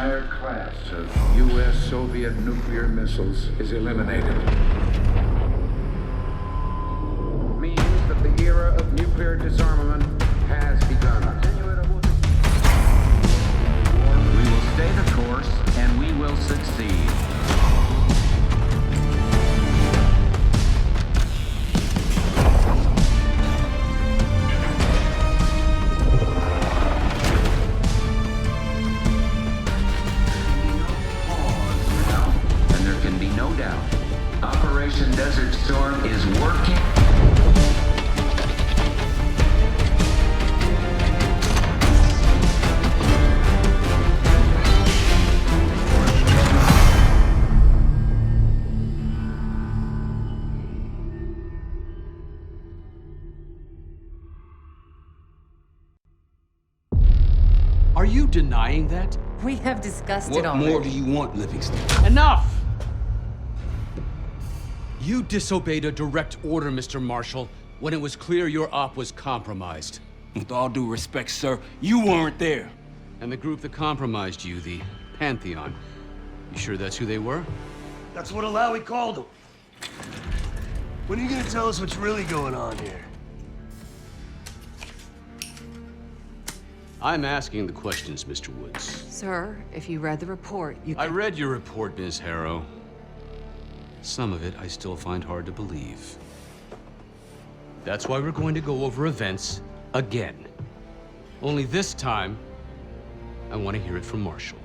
entire class of U.S.-Soviet nuclear missiles is eliminated. Means that the era of nuclear disarmament has begun. We will stay the course, and we will succeed. And there can be no doubt. Operation Desert Storm is working. Are you denying that? We have discussed it What already. more do you want, Livingston? Enough! You disobeyed a direct order, Mr. Marshall, when it was clear your op was compromised. With all due respect, sir, you weren't there. And the group that compromised you, the Pantheon, you sure that's who they were? That's what Alawi called him. When are you gonna tell us what's really going on here? I'm asking the questions, Mr. Woods. Sir, if you read the report, you I can... read your report, Ms. Harrow. Some of it I still find hard to believe. That's why we're going to go over events again. Only this time, I want to hear it from Marshall.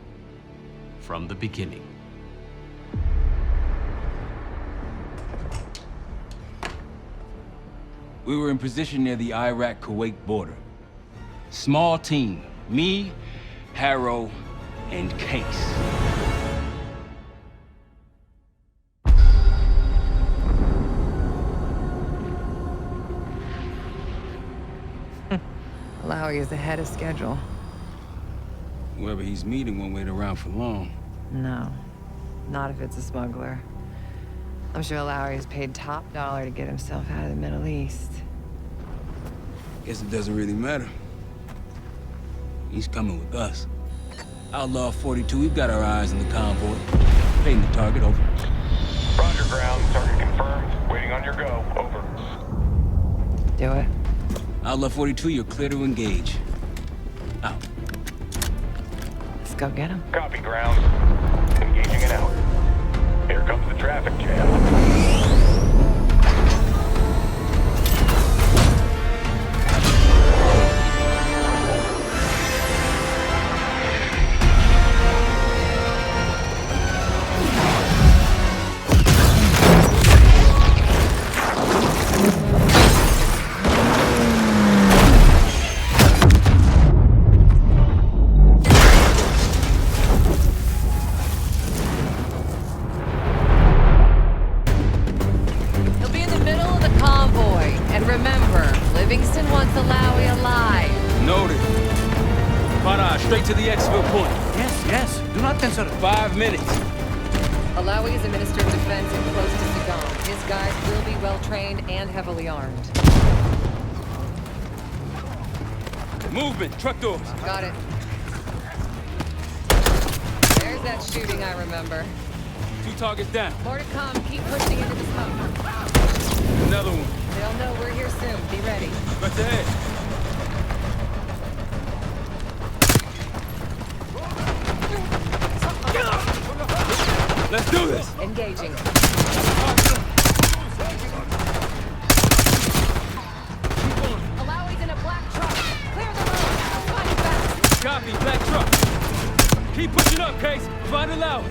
From the beginning. We were in position near the Iraq-Kuwait border. Small team. Me, Harrow, and Case. Alawi is ahead of schedule. Whoever he's meeting won't wait around for long. No, not if it's a smuggler. I'm sure Alawi is paid top dollar to get himself out of the Middle East. Guess it doesn't really matter. He's coming with us. Outlaw 42, we've got our eyes on the convoy. Paying the target, over. Roger, ground. Target confirmed. Waiting on your go. Over. Do it. Outlaw 42, you're clear to engage. Out. Let's go get him. Copy, ground. Engaging it out. Here comes the traffic jam. He'll be in the middle of the convoy. And remember, Livingston wants Alawi alive. Noted. Para, straight to the exfil point. Yes, yes. Do not answer. 5 minutes. Alawi is a minister of defense and close to Saddam. His guys will be well-trained and heavily armed. Movement, truck doors. Got it. There's that shooting I remember. 2 targets down. More to come. Keep pushing into the smoke. Another one. They'll know we're here soon. Be ready. Right ahead. Let's do this. Engaging. Alawi's in a black truck. Clear the road. Find fast. Copy, black truck. Keep pushing up, Case. Find it loud.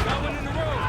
Got one in the road.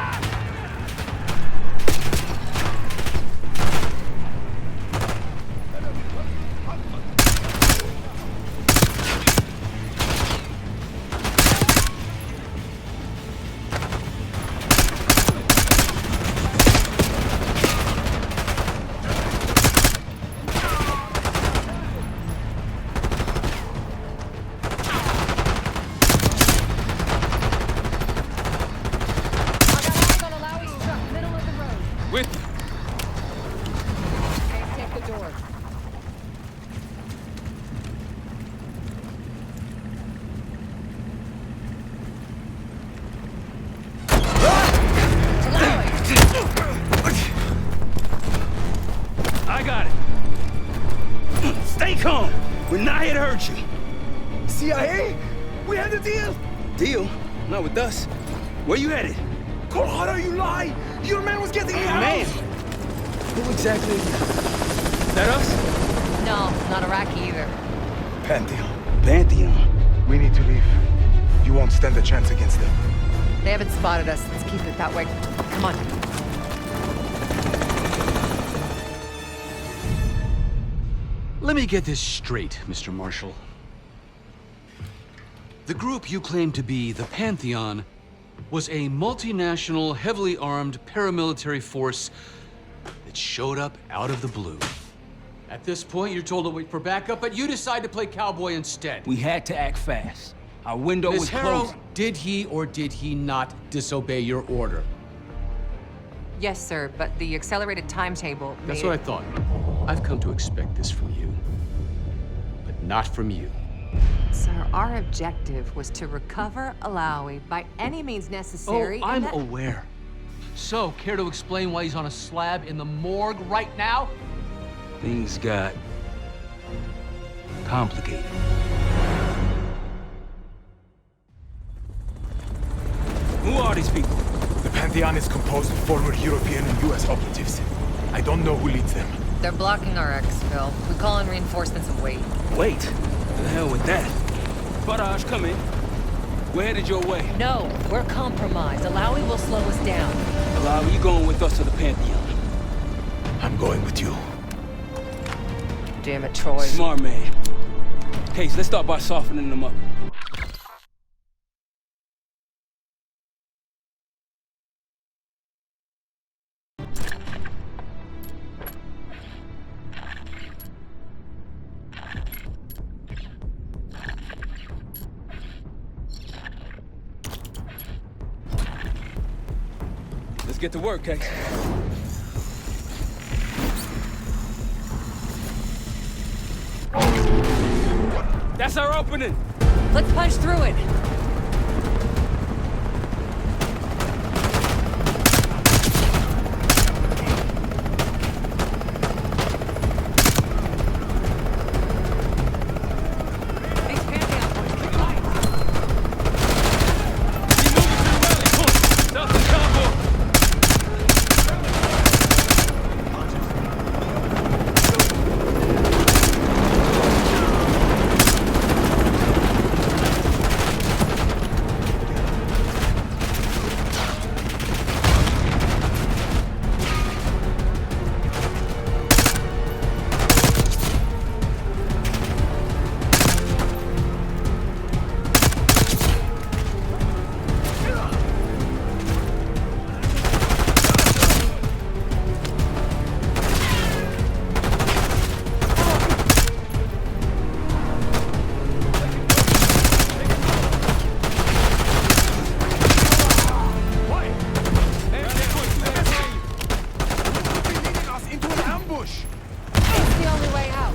With you. Okay, take the door. I got it. Stay calm. We're not here to hurt you. CIA? We had a deal. Deal? Not with us. Where you headed? Colorado, you lie. Your man was getting me out. Man! Who exactly is that us? No, not Iraqi either. Pantheon. Pantheon. We need to leave. You won't stand a chance against them. They haven't spotted us. Let's keep it that way. Come on. Let me get this straight, Mr. Marshall. The group you claim to be the Pantheon was a multinational, heavily armed paramilitary force that showed up out of the blue. At this point, you're told to wait for backup, but you decide to play cowboy instead. We had to act fast. Our window Ms. was Harrow, closing. did he or did he not disobey your order? Yes, sir, but the accelerated timetable. That's what I thought. I've come to expect this from you, but not from you. Sir, our objective was to recover Alawi by any means necessary. Oh, I'm aware. So, care to explain why he's on a slab in the morgue right now? Things got complicated. Who are these people? The Pantheon is composed of former European and U.S. operatives. I don't know who leads them. They're blocking our exfil. We call in reinforcements and wait. Wait. The hell with that? Faraj, come in. We're headed your way. No, we're compromised. Alawi will slow us down. Alawi, you going with us to the Pantheon? I'm going with you. Damn it, Troy. Smart man. Case, let's start by softening them up. Let's get to work, Case. That's our opening. Let's punch through it. These Pantheon boys kick lights. Keep moving to the rally point. South of the convoy. It's the only way out.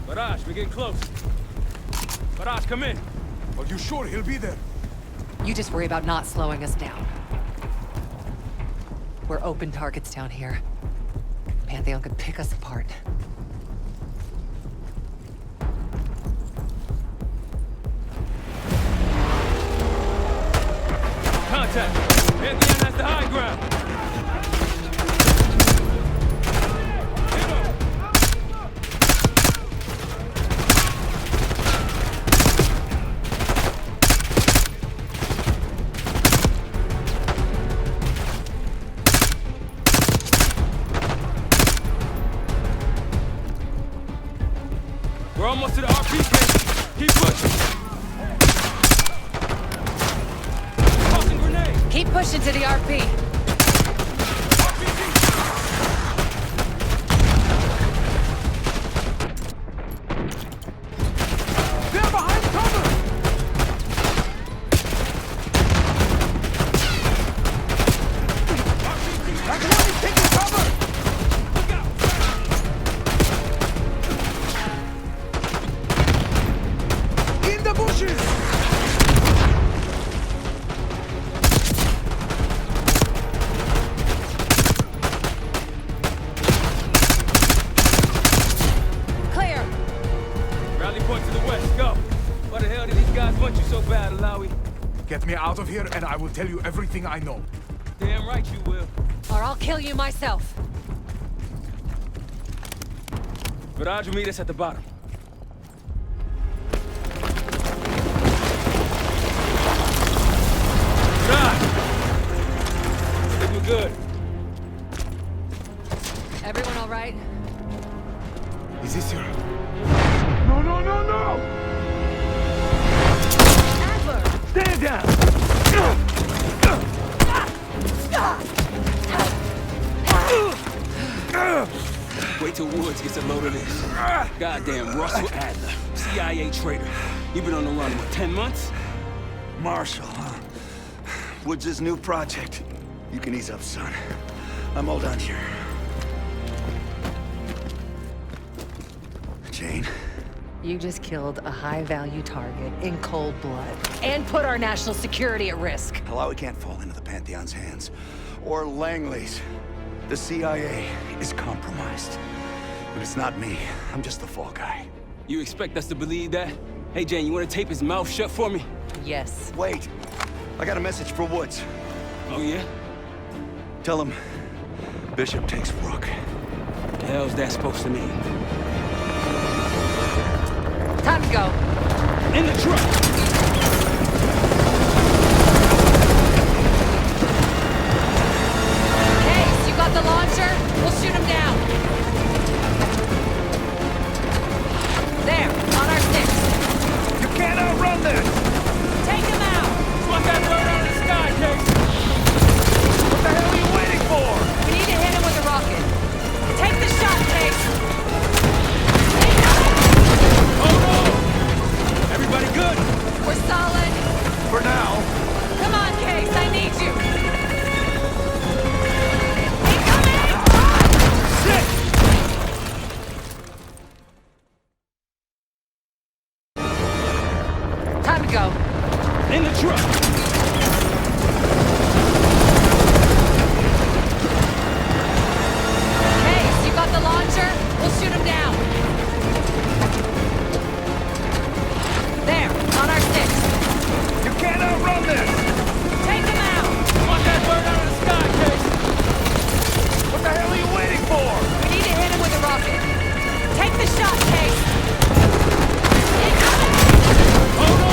Faraj, we're getting close. Faraj, come in. Are you sure he'll be there? You just worry about not slowing us down. We're open targets down here. Pantheon could pick us apart. Contact. Pantheon has the high ground. Hit him. We're almost to the RP case. Keep pushing. Tossing grenade. Keep pushing to the RP. They're behind cover! so bad, Alawi? Get me out of here and I will tell you everything I know. Damn right you will. Or I'll kill you myself. Viraj will meet us at the bottom. Viraj! I think we're good. Everyone all right? Is this your... No, no, no, no! Adler! Stand down! Wait till Woods gets a load of this. Goddamn Russell Adler, CIA traitor. You been on the run, what, 10 months? Marshall, huh? Woods' new project. You can ease up, son. I'm all done here. Jane? You just killed a high-value target in cold blood and put our national security at risk. Alawi can't fall into the Pantheon's hands. Or Langley's. The CIA is compromised. But it's not me. I'm just the fall guy. You expect us to believe that? Hey, Jane, you want to tape his mouth shut for me? Yes. Wait. I got a message for Woods. Oh, yeah? Tell him Bishop takes Rook. The hell's that supposed to mean? Time to go. In the truck! Case, you got the launcher? We'll shoot him down. There, on our 6. You can't outrun this! Take him out! Want that bird out of the sky, Case! What the hell are you waiting for? We need to hit him with a rocket. Take the shot, Case! Oh, no! Everybody good? We're solid. For now. Come on, Case, I need you. Incoming! Shit! Time to go. In the truck! Case, you got the launcher? We'll shoot him down. There, on our 6. You can't outrun this! Take him out! Want that bird out of the sky, Case! What the hell are you waiting for? We need to hit him with a rocket. Take the shot, Case! Incoming! Oh, no!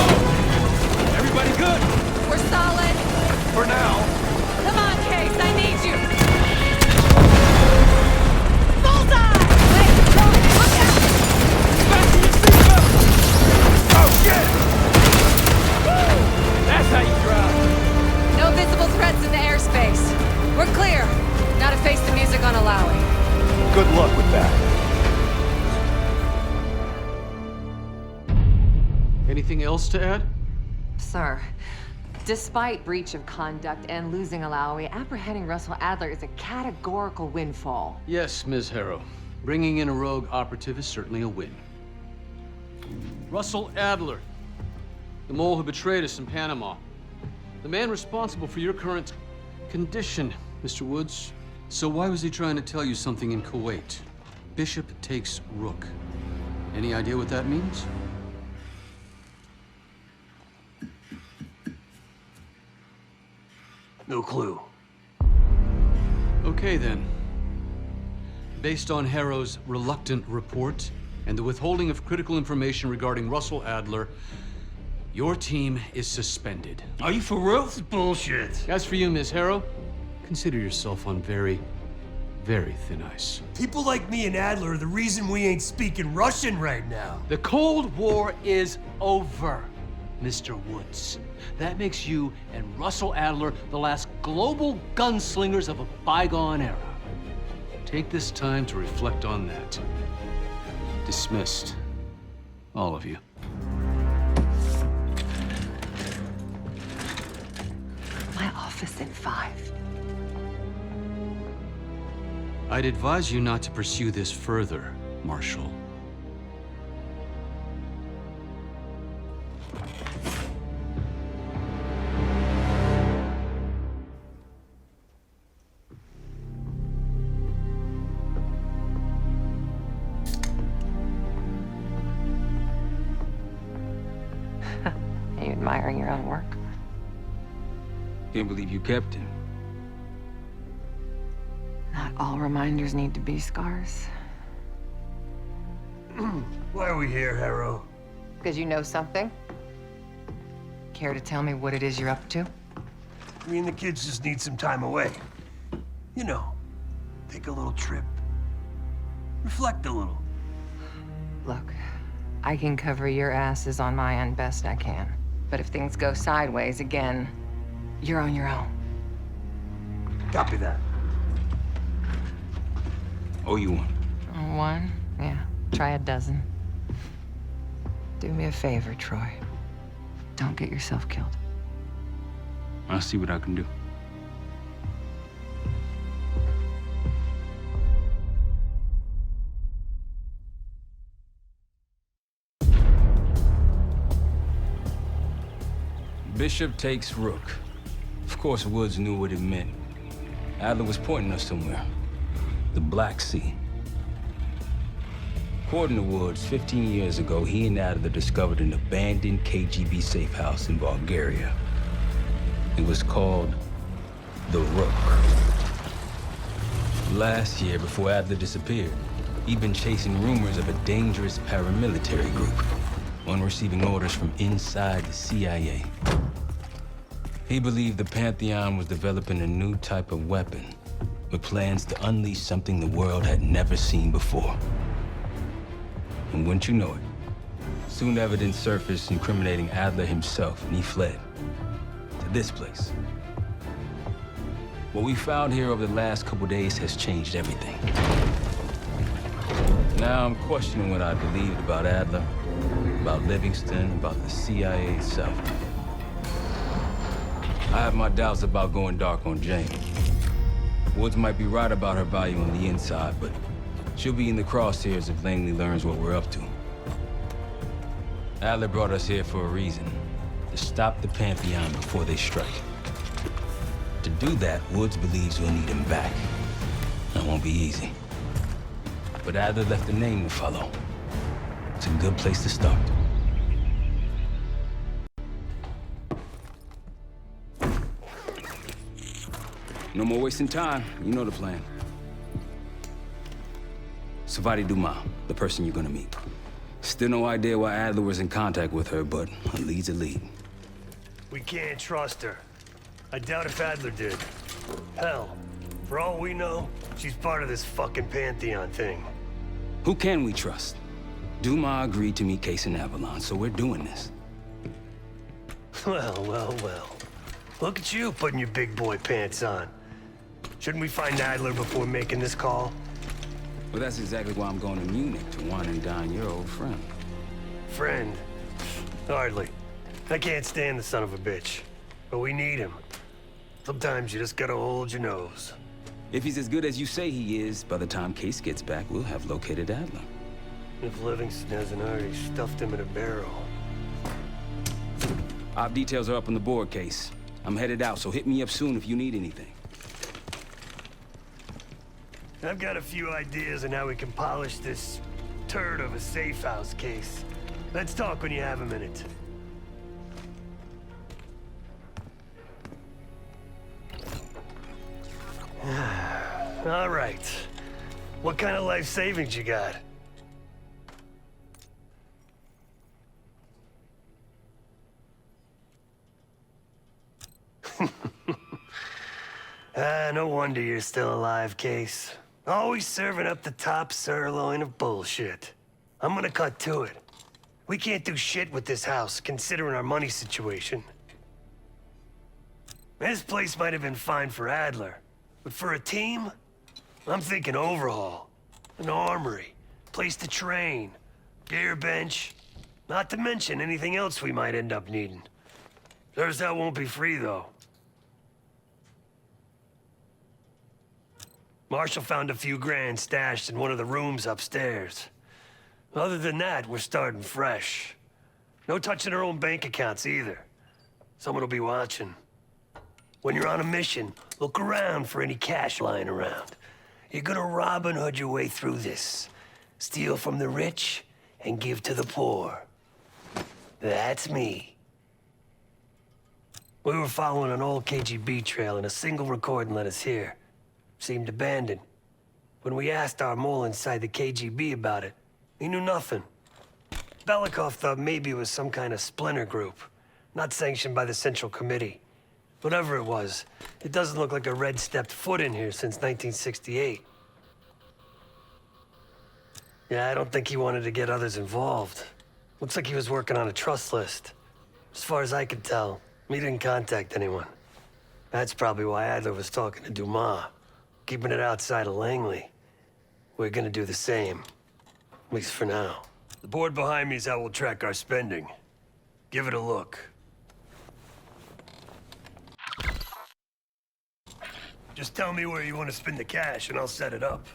Everybody good? We're solid. For now. Come on, Case, I need you. Bullseye! Wait, don't, look out! Fasten your seatbelt! Oh, shit! That's how you drive. No visible threats in the airspace. We're clear. Now to face the music on Alawi. Good luck with that. Anything else to add? Sir, despite breach of conduct and losing Alawi, apprehending Russell Adler is a categorical windfall. Yes, Ms. Harrow. Bringing in a rogue operative is certainly a win. Russell Adler, the mole who betrayed us in Panama. The man responsible for your current condition, Mr. Woods. So why was he trying to tell you something in Kuwait? Bishop takes Rook. Any idea what that means? No clue. Okay, then. Based on Harrow's reluctant report and the withholding of critical information regarding Russell Adler, your team is suspended. Are you for real? This is bullshit. As for you, Ms. Harrow, consider yourself on very, very thin ice. People like me and Adler are the reason we ain't speaking Russian right now. The Cold War is over, Mr. Woods. That makes you and Russell Adler the last global gunslingers of a bygone era. Take this time to reflect on that. Dismissed. All of you. My office in 5. I'd advise you not to pursue this further, Marshal. admiring your own work. Can't believe you kept him. Not all reminders need to be scars. Why are we here, Harrow? Because you know something? Care to tell me what it is you're up to? Me and the kids just need some time away. You know, take a little trip. Reflect a little. Look, I can cover your asses on my end best I can. But if things go sideways again, you're on your own. Copy that. Oh, you one. One? Yeah. Try a dozen. Do me a favor, Troy. Don't get yourself killed. I'll see what I can do. Bishop takes Rook. Of course, Woods knew what it meant. Adler was pointing us somewhere. The Black Sea. According to Woods, 15 years ago, he and Adler discovered an abandoned KGB safe house in Bulgaria. It was called the Rook. Last year, before Adler disappeared, he'd been chasing rumors of a dangerous paramilitary group, one receiving orders from inside the CIA. He believed the Pantheon was developing a new type of weapon, with plans to unleash something the world had never seen before. And wouldn't you know it, soon evidence surfaced incriminating Adler himself, and he fled to this place. What we found here over the last couple days has changed everything. Now I'm questioning what I believed about Adler, about Livingston, about the CIA itself. I have my doubts about going dark on Jane. Woods might be right about her value on the inside, but she'll be in the crosshairs if Langley learns what we're up to. Adler brought us here for a reason, to stop the Pantheon before they strike. To do that, Woods believes we'll need him back. That won't be easy. But Adler left a name to follow. It's a good place to start. No more wasting time. You know the plan. Savati Dumas, the person you're gonna meet. Still no idea why Adler was in contact with her, but a lead's a lead. We can't trust her. I doubt if Adler did. Hell, for all we know, she's part of this fucking Pantheon thing. Who can we trust? Dumas agreed to meet Case in Avalon, so we're doing this. Well, well, well. Look at you putting your big boy pants on. Shouldn't we find Adler before making this call? Well, that's exactly why I'm going to Munich, to wine and dine your old friend. Friend? Hardly. I can't stand the son of a bitch. But we need him. Sometimes you just gotta hold your nose. If he's as good as you say he is, by the time Case gets back, we'll have located Adler. If Livingston hasn't already stuffed him in a barrel. Our details are up on the board, Case. I'm headed out, so hit me up soon if you need anything. I've got a few ideas on how we can polish this turd of a safe house case. Let's talk when you have a minute. All right. What kind of life savings you got? No wonder you're still alive, Case. Always serving up the top sirloin of bullshit. I'm gonna cut to it. We can't do shit with this house, considering our money situation. This place might have been fine for Adler, but for a team, I'm thinking overhaul. An armory, place to train, gear bench, not to mention anything else we might end up needing. There's that won't be free, though. Marshall found a few grand stashed in one of the rooms upstairs. Other than that, we're starting fresh. No touching our own bank accounts either. Someone will be watching. When you're on a mission, look around for any cash lying around. You're gonna Robin Hood your way through this. Steal from the rich and give to the poor. That's me. We were following an old KGB trail and a single recording led us here. Seemed abandoned. When we asked our mole inside the KGB about it, he knew nothing. Belikov thought maybe it was some kind of splinter group, not sanctioned by the Central Committee. Whatever it was, it doesn't look like a Red stepped foot in here since 1968. Yeah, I don't think he wanted to get others involved. Looks like he was working on a trust list. As far as I could tell, he didn't contact anyone. That's probably why Adler was talking to Dumas, keeping it outside of Langley. We're gonna do the same, at least for now. The board behind me is how we'll track our spending. Give it a look. Just tell me where you want to spend the cash and I'll set it up.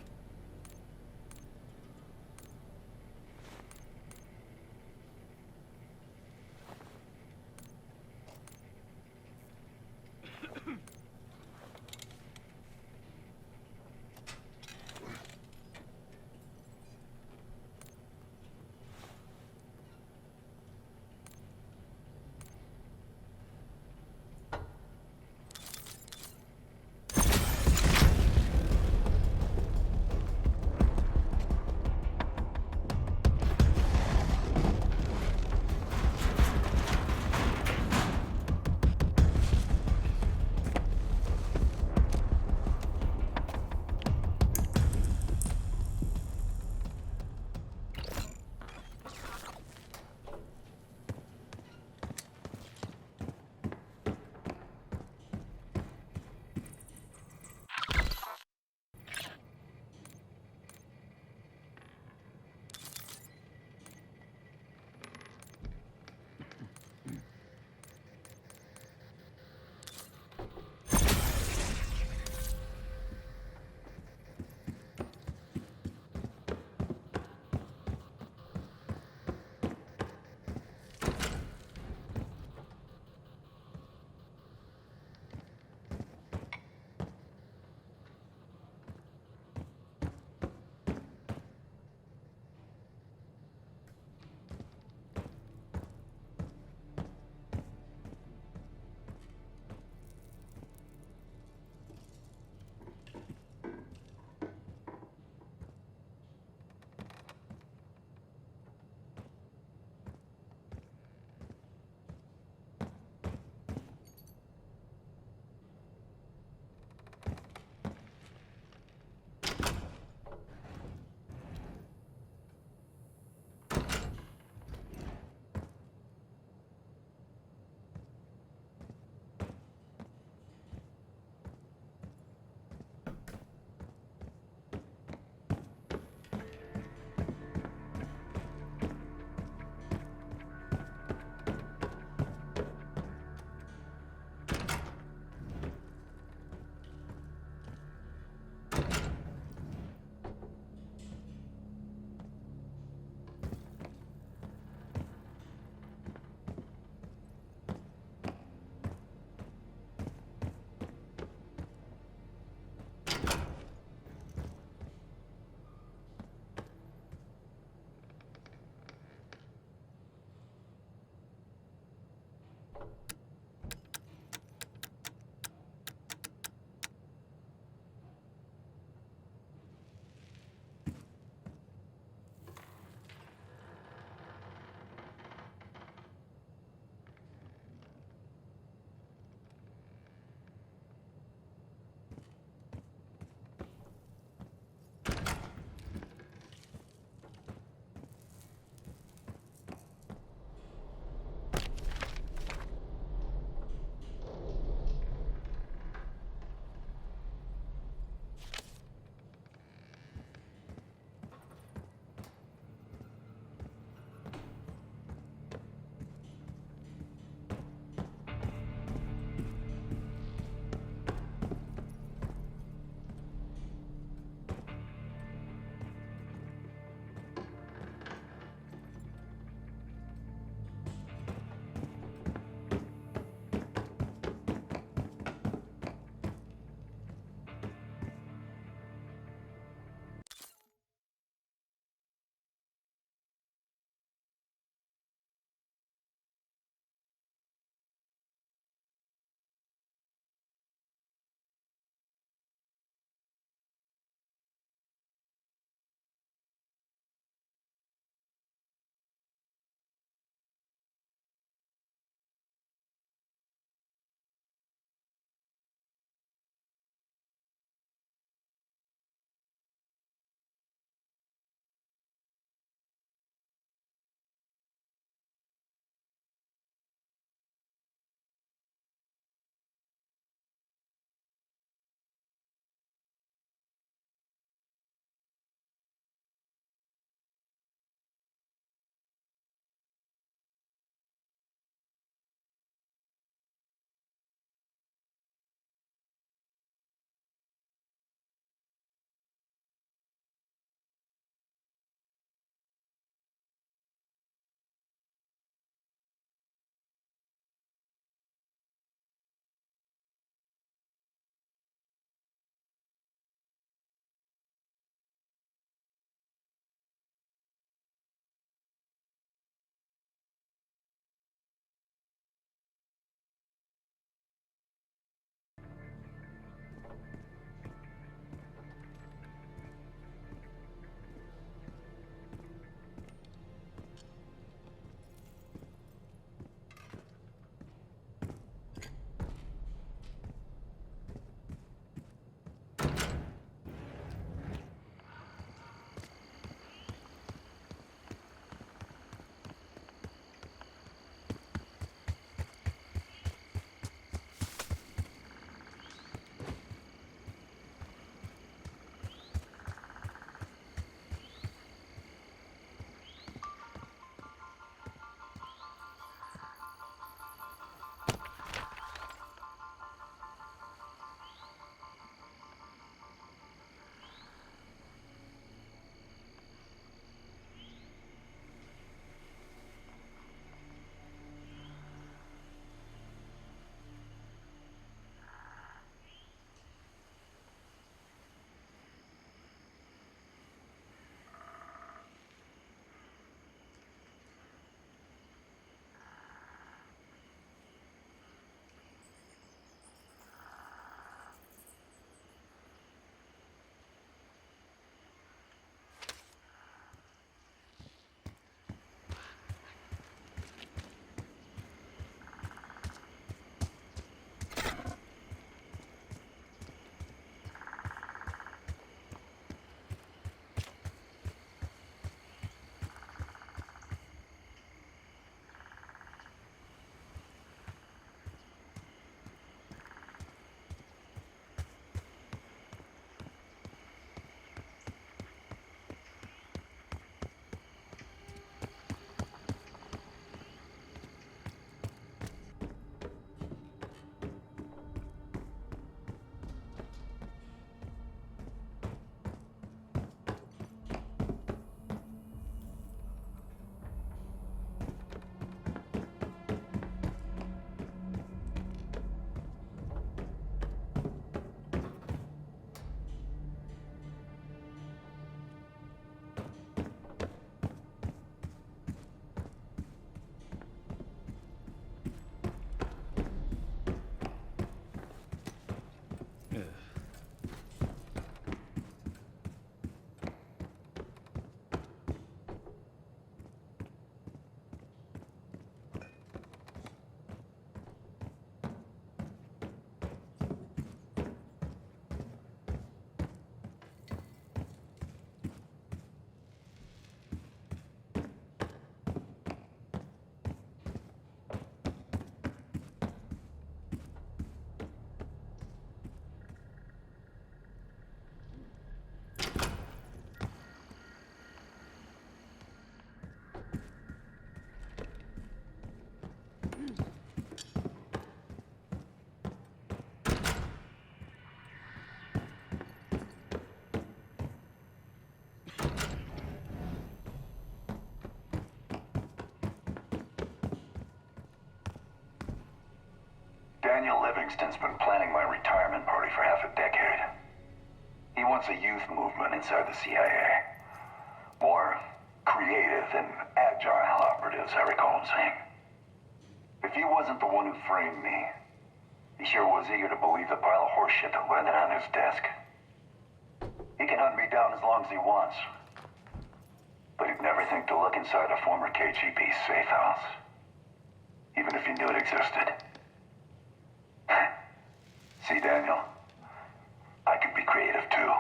Daniel Livingston's been planning my retirement party for half a decade. He wants a youth movement inside the CIA. More creative and agile operatives, I recall him saying. If he wasn't the one who framed me, he sure was eager to believe the pile of horseshit that landed on his desk. He can hunt me down as long as he wants. But he'd never think to look inside a former KGB safe house. Even if he knew it existed. See, Daniel, I can be creative too.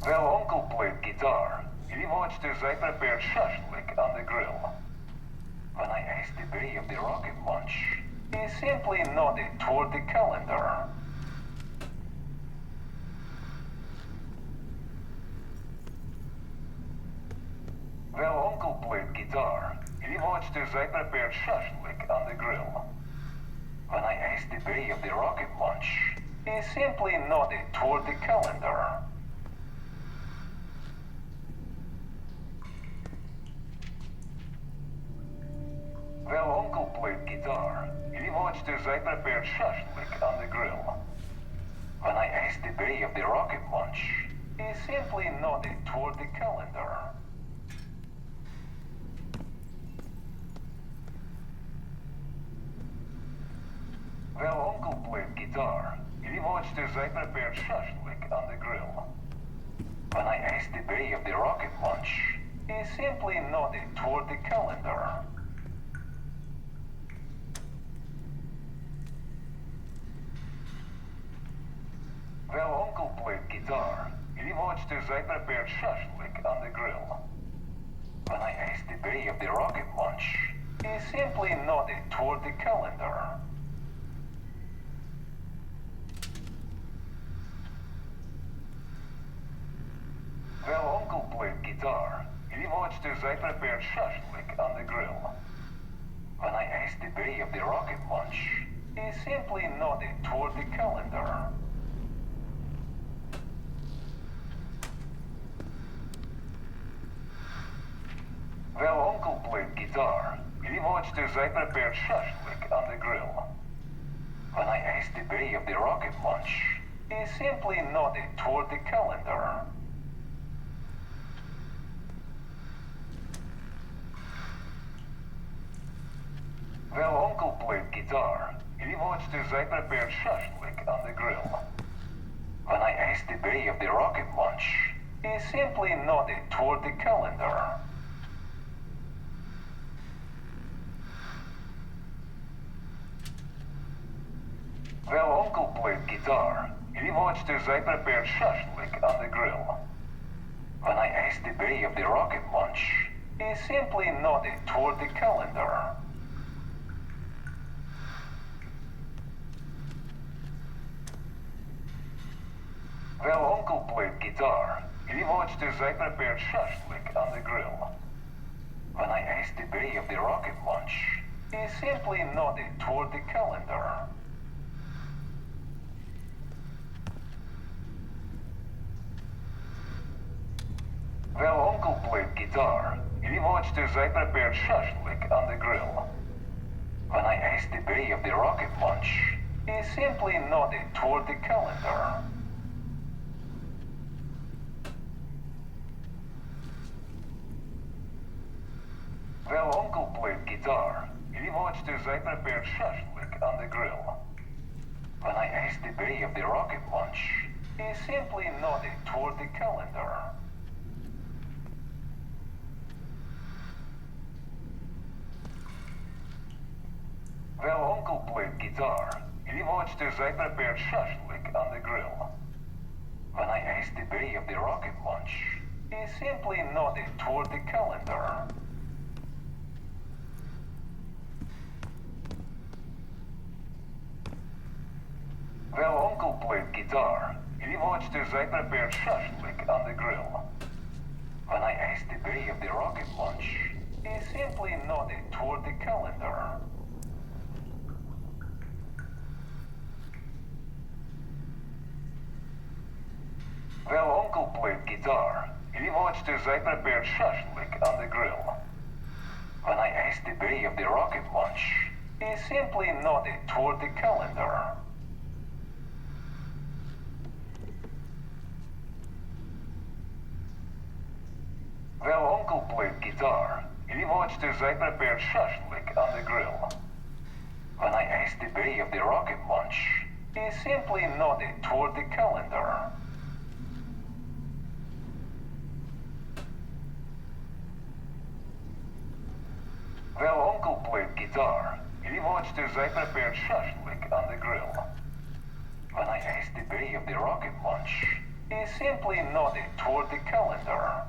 Well, Uncle played guitar. He watched as I prepared shashlik on the grill. When I asked the day of the rocket launch, he simply nodded toward the calendar. Well, Uncle played guitar. He watched as I prepared shashlik on the grill. When I asked the day of the rocket launch, he simply nodded toward the calendar. Well, Uncle played guitar. He watched as I prepared shashlik on the grill. When I asked the day of the rocket launch, he simply nodded toward the calendar. Well, Uncle played guitar. He watched as I prepared shashlik on the grill. When I asked the day of the rocket launch, he simply nodded toward the calendar. Well, Uncle played guitar. He watched as I prepared shashlik on the grill. When I asked the day of the rocket launch, he simply nodded toward the calendar. Well, Uncle played guitar. He watched as I prepared shashlik on the grill. When I asked the day of the rocket launch, he simply nodded toward the calendar. Well, Uncle played guitar. He watched as I prepared shashlik on the grill. When I asked the day of the rocket launch, he simply nodded toward the calendar. Well, Uncle played guitar. He watched as I prepared shashlik on the grill. When I asked the day of the rocket launch, he simply nodded toward the calendar. Well, Uncle played guitar. He watched as I prepared shashlik on the grill. When I asked the day of the rocket launch, he simply nodded toward the calendar. Well, Uncle played guitar. He watched as I prepared shashlik on the grill. When I asked the day of the rocket launch, he simply nodded toward the calendar. Well, Uncle played guitar. He watched as I prepared shashlik on the grill. When I asked the day of the rocket launch, he simply nodded toward the calendar. Well, Uncle played guitar. He watched as I prepared shashlik on the grill. When I asked the day of the rocket launch, he simply nodded toward the calendar. Well, Uncle played guitar. He watched as I prepared shashlik on the grill. When I asked the day of the rocket launch, he simply nodded toward the calendar. Well, Uncle played guitar. He watched as I prepared shashlik on the grill. When I asked the day of the rocket launch, he simply nodded toward the calendar. Well, Uncle played guitar. He watched as I prepared shashlik on the grill. When I asked the day of the rocket launch, he simply nodded toward the calendar. Well, Uncle played guitar. He watched as I prepared shashlik on the grill. When I asked the day of the rocket launch, he simply nodded toward the calendar. Well, Uncle played guitar. He watched as I prepared shashlik on the grill. When I asked the day of the rocket launch, He simply nodded toward the calendar.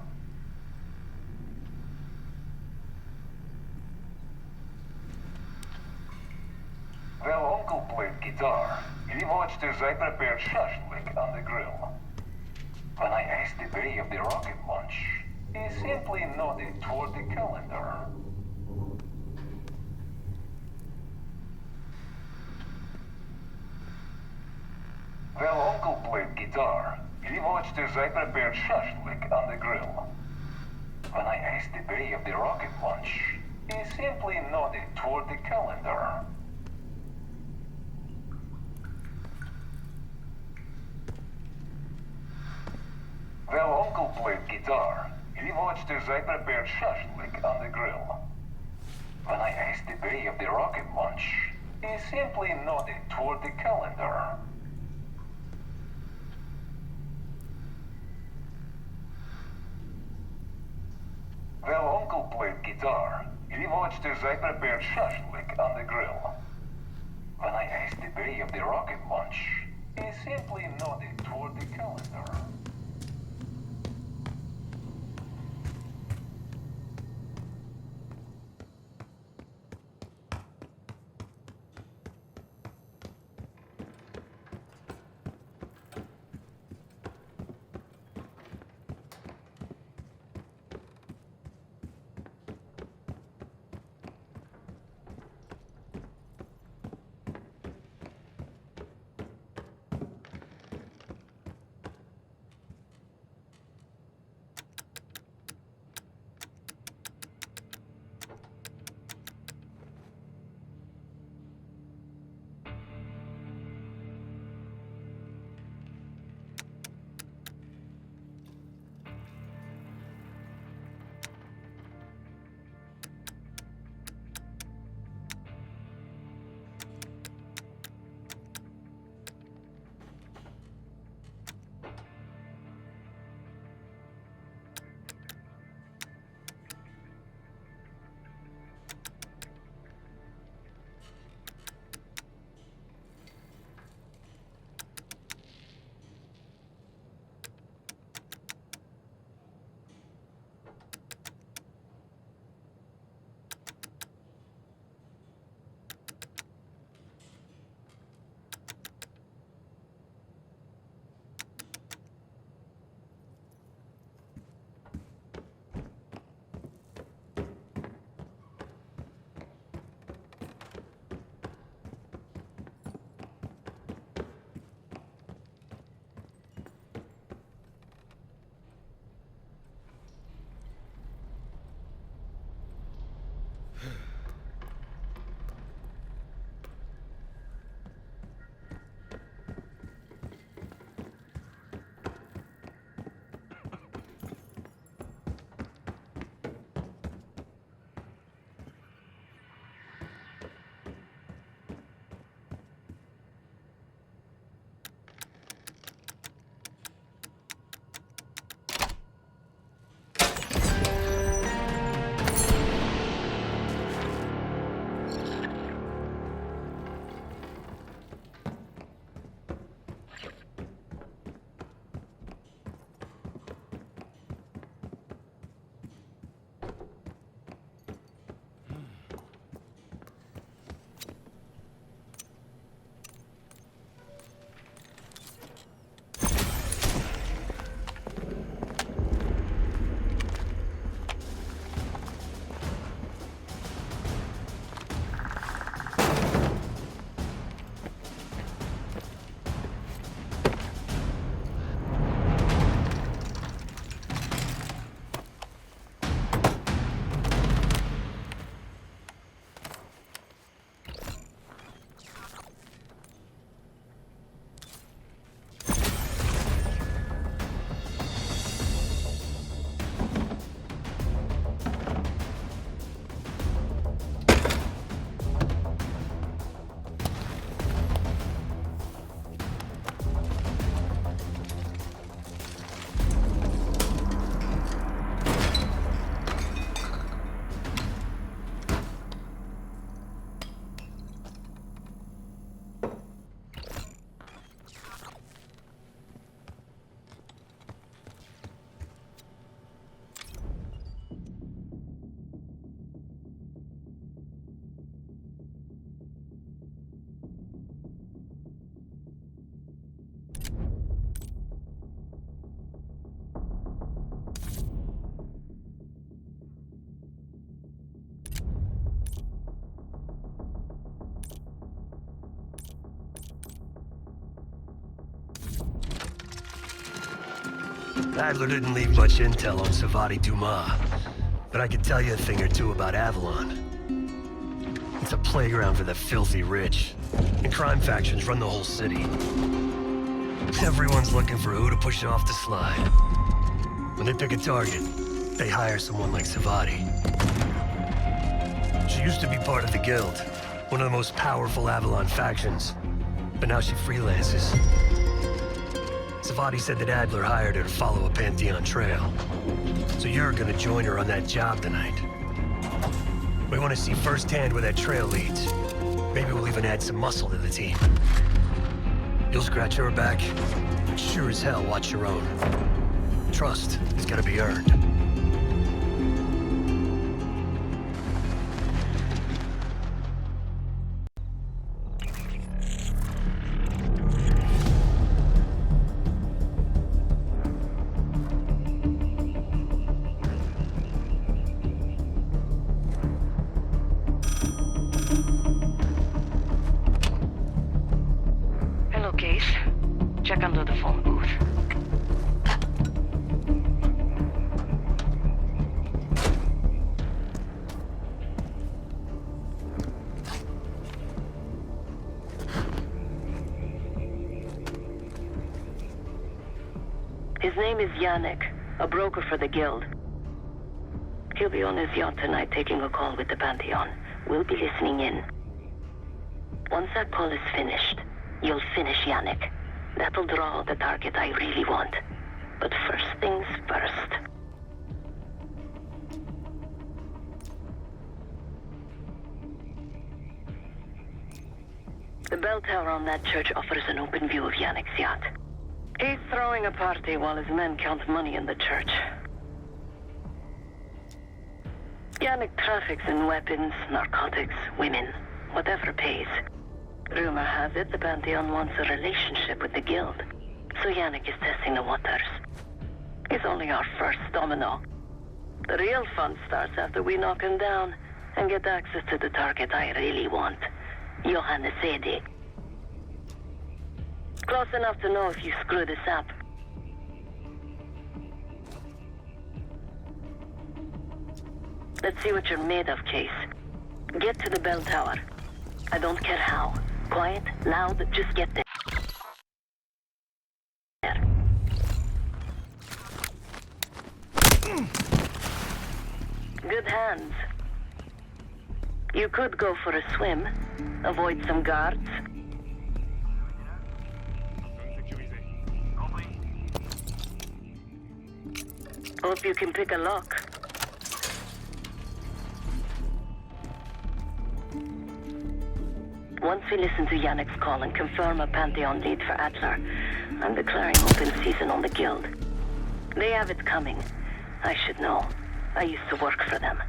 While Uncle played guitar, he watched as I prepared shashlik on the grill. When I asked the way of the rocket launch, he simply nodded toward the calendar. While Uncle played guitar, he watched as I prepared shashlik on the grill. When I asked the way of the rocket launch, he simply nodded toward the calendar. While Uncle played guitar, he watched as I prepared shashlik on the grill. When I asked the way of the rocket launch, he simply nodded toward the calendar. While Uncle played guitar, he watched as I prepared shashlik on the grill. When I asked the way of the rocket launch, he simply nodded toward the calendar. Adler didn't leave much intel on Savati Dumas, but I can tell you a thing or two about Avalon. It's a playground for the filthy rich, and crime factions run the whole city. Everyone's looking for who to push off the slide. When they pick a target, they hire someone like Savati. She used to be part of the Guild, one of the most powerful Avalon factions, but now she freelances. Savati said that Adler hired her to follow a Pantheon trail. So you're gonna join her on that job tonight. We want to see firsthand where that trail leads. Maybe we'll even add some muscle to the team. You'll scratch her back, but sure as hell watch your own. Trust has gotta be earned. Check under the phone booth. His name is Yannick, a broker for the Guild. He'll be on his yacht tonight taking a call with the Pantheon. We'll be listening in. Once that call is finished, you'll finish Yannick. That'll draw the target I really want. But first things first. The bell tower on that church offers an open view of Yannick's yacht. He's throwing a party while his men count money in the church. Yannick traffics in weapons, narcotics, women, whatever pays. Rumor has it the Pantheon wants a relationship with the Guild, so Yannick is testing the waters. He's only our first domino. The real fun starts after we knock him down and get access to the target I really want, Johannes Edi. Close enough to know if you screw this up. Let's see what you're made of, Case. Get to the bell tower. I don't care how. Quiet, loud, just get there. Good hands. You could go for a swim, avoid some guards. Hope you can pick a lock. Once we listen to Yannick's call and confirm a Pantheon lead for Adler, I'm declaring open season on the Guild. They have it coming. I should know. I used to work for them.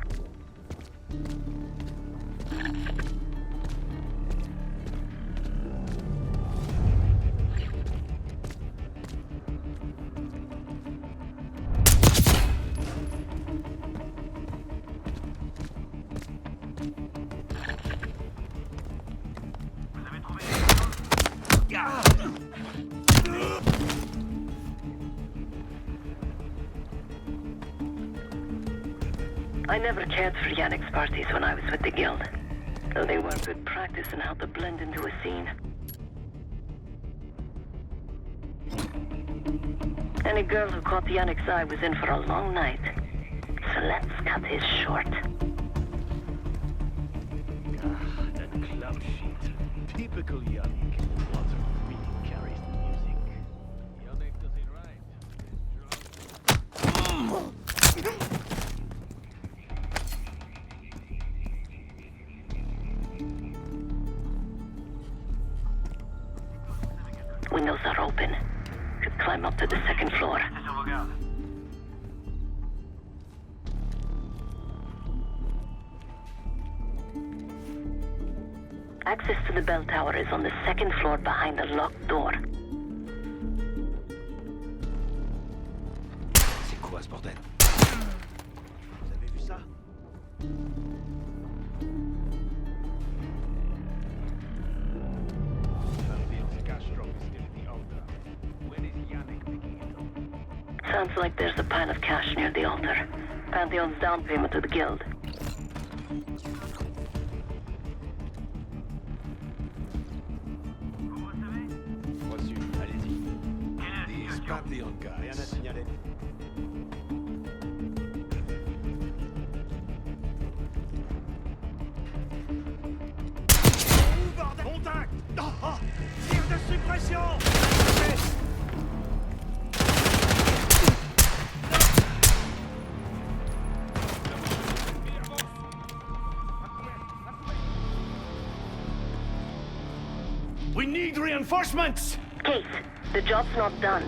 I never cared for Yannick's parties when I was with the Guild, though they were good practice in how to blend into a scene. Any girl who caught Yannick's eye was in for a long night, so let's cut his short. That cloud sheet. Typical Yannick. Water really carries the music. Yannick does it right. Windows are open. Could climb up to the second floor. Access to the bell tower is on the second floor behind a locked door. C'est quoi ce bordel? Vous avez vu ça? Sounds like there's a pile of cash near the altar. Pantheon's down payment to the guild. Reçu, allez-y. These Pantheon Rien à guys. signaler. Contact! Tir de suppression! We need reinforcements! Case, the job's not done.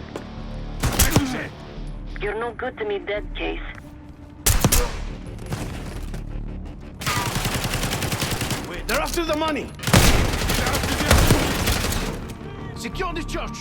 You're no good to me dead, Case. Wait, they're after the money! Secure the church!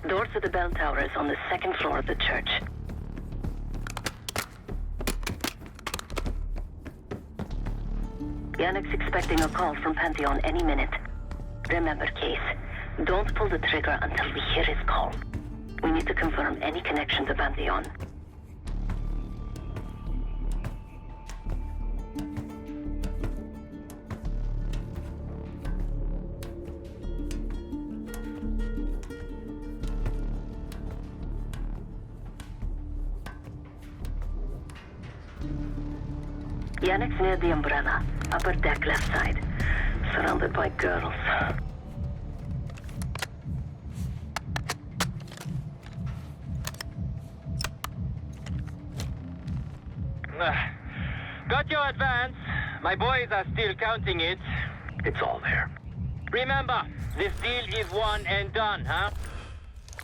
Door to the bell tower is on the second floor of the church. Yannick's expecting a call from Pantheon any minute. Remember, Case, don't pull the trigger until we hear his call. We need to confirm any connection to Pantheon. Yannick's near the umbrella, upper deck left side, surrounded by girls. Got your advance. My boys are still counting it. It's all there. Remember, this deal is one and done, huh?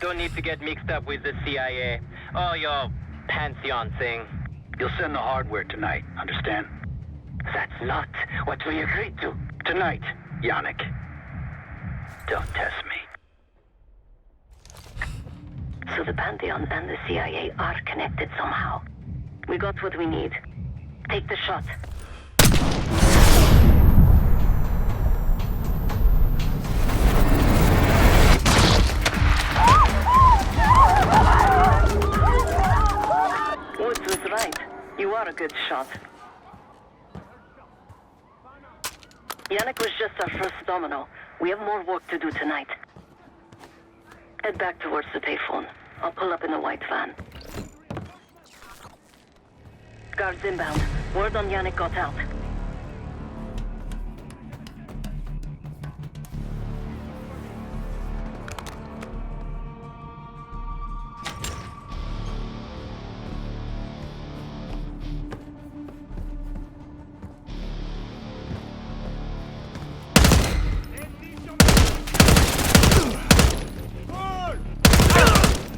Don't need to get mixed up with the CIA or your Pantheon thing. You'll send the hardware tonight, understand? That's not what we agreed to. Tonight, Yannick. Don't test me. So the Pantheon and the CIA are connected somehow. We got what we need. Take the shot. Woods was right. You are a good shot. Yannick was just our first domino. We have more work to do tonight. Head back towards the payphone. I'll pull up in the white van. Guards inbound. Word on Yannick got out.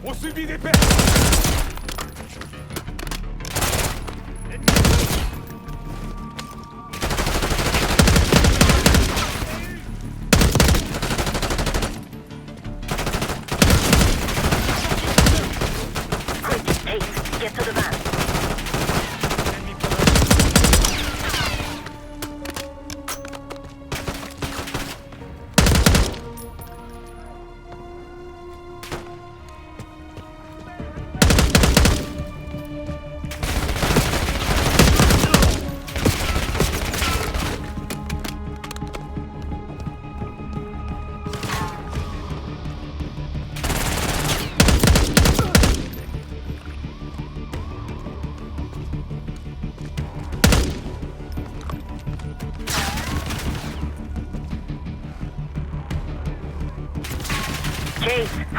On subit des pertes! Hey, get to the van.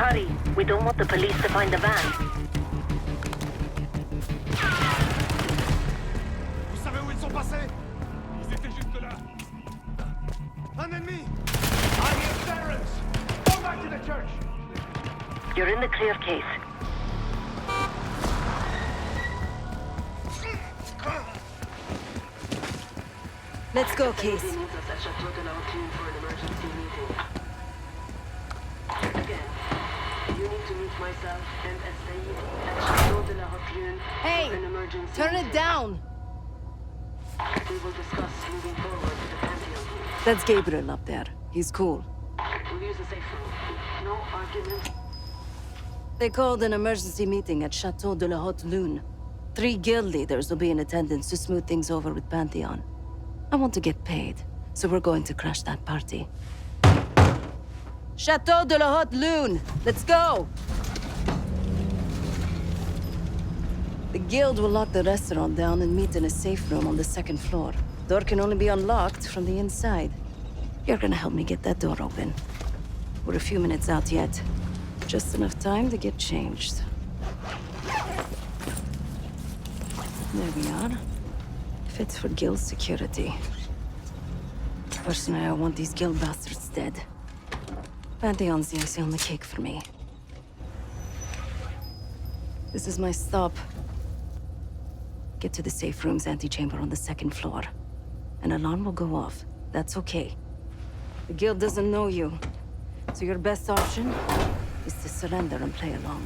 Hurry. We don't want the police to find the van. Vous savez où ils sont passés? Ils étaient juste là. Un ennemi! I hear sirens! Go back to the church! You're in the clear, Case. Let's go, Case. Hey! Turn it down! We will discuss moving forward to the Pantheon. That's Gabriel up there. He's cool. We'll use the safe room. No argument. They called an emergency meeting at Chateau de la Haute Lune. 3 guild leaders will be in attendance to smooth things over with Pantheon. I want to get paid, so we're going to crash that party. Chateau de la Haute Lune! Let's go! The guild will lock the restaurant down and meet in a safe room on the 2nd floor. Door can only be unlocked from the inside. You're gonna help me get that door open. We're a few minutes out yet. Just enough time to get changed. There we are. Fits for guild security. Personally, I want these guild bastards dead. Pantheon's the icing on the cake for me. This is my stop. Get to the safe room's antechamber on the 2nd floor. An alarm will go off. That's okay. The guild doesn't know you, so your best option is to surrender and play along.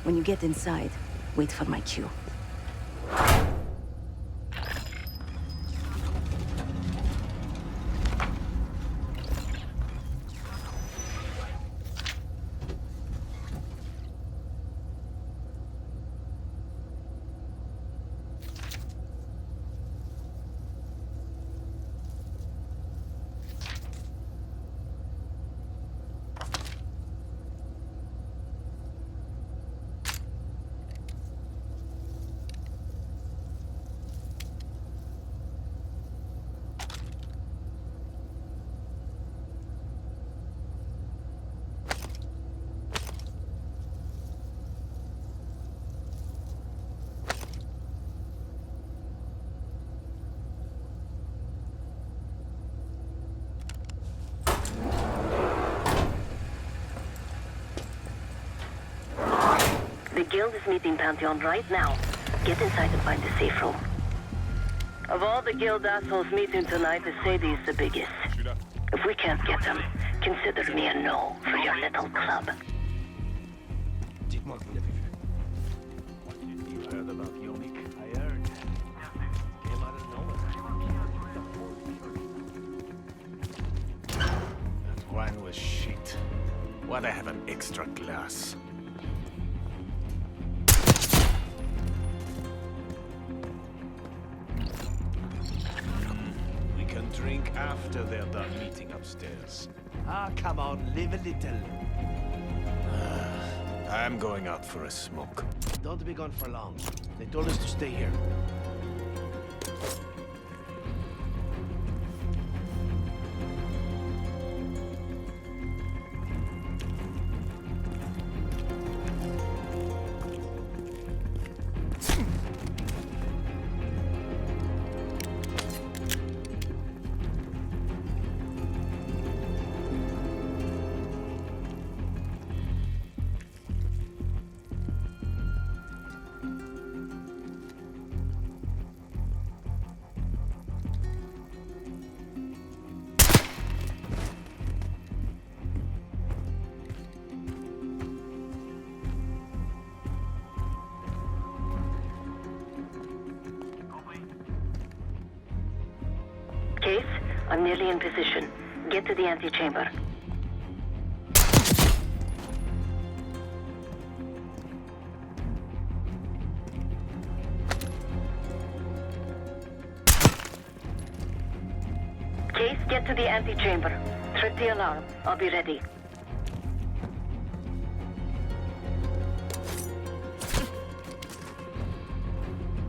When you get inside, wait for my cue. The guild is meeting Pantheon right now. Get inside and find the safe room. Of all the guild assholes meeting tonight, the Sadie's the biggest. If we can't get them, consider me a no for your little club. Dites-moi que vous l'avez vu. You heard about Yomik? I heard. Came out of nowhere. That wine was shit. Why'd I have an extra glass? We can drink after they're done meeting upstairs. Ah, come on, live a little. I'm going out for a smoke. Don't be gone for long. They told us to stay here. Case, I'm nearly in position. Get to the antechamber. Case, get to the antechamber. Trip the alarm. I'll be ready.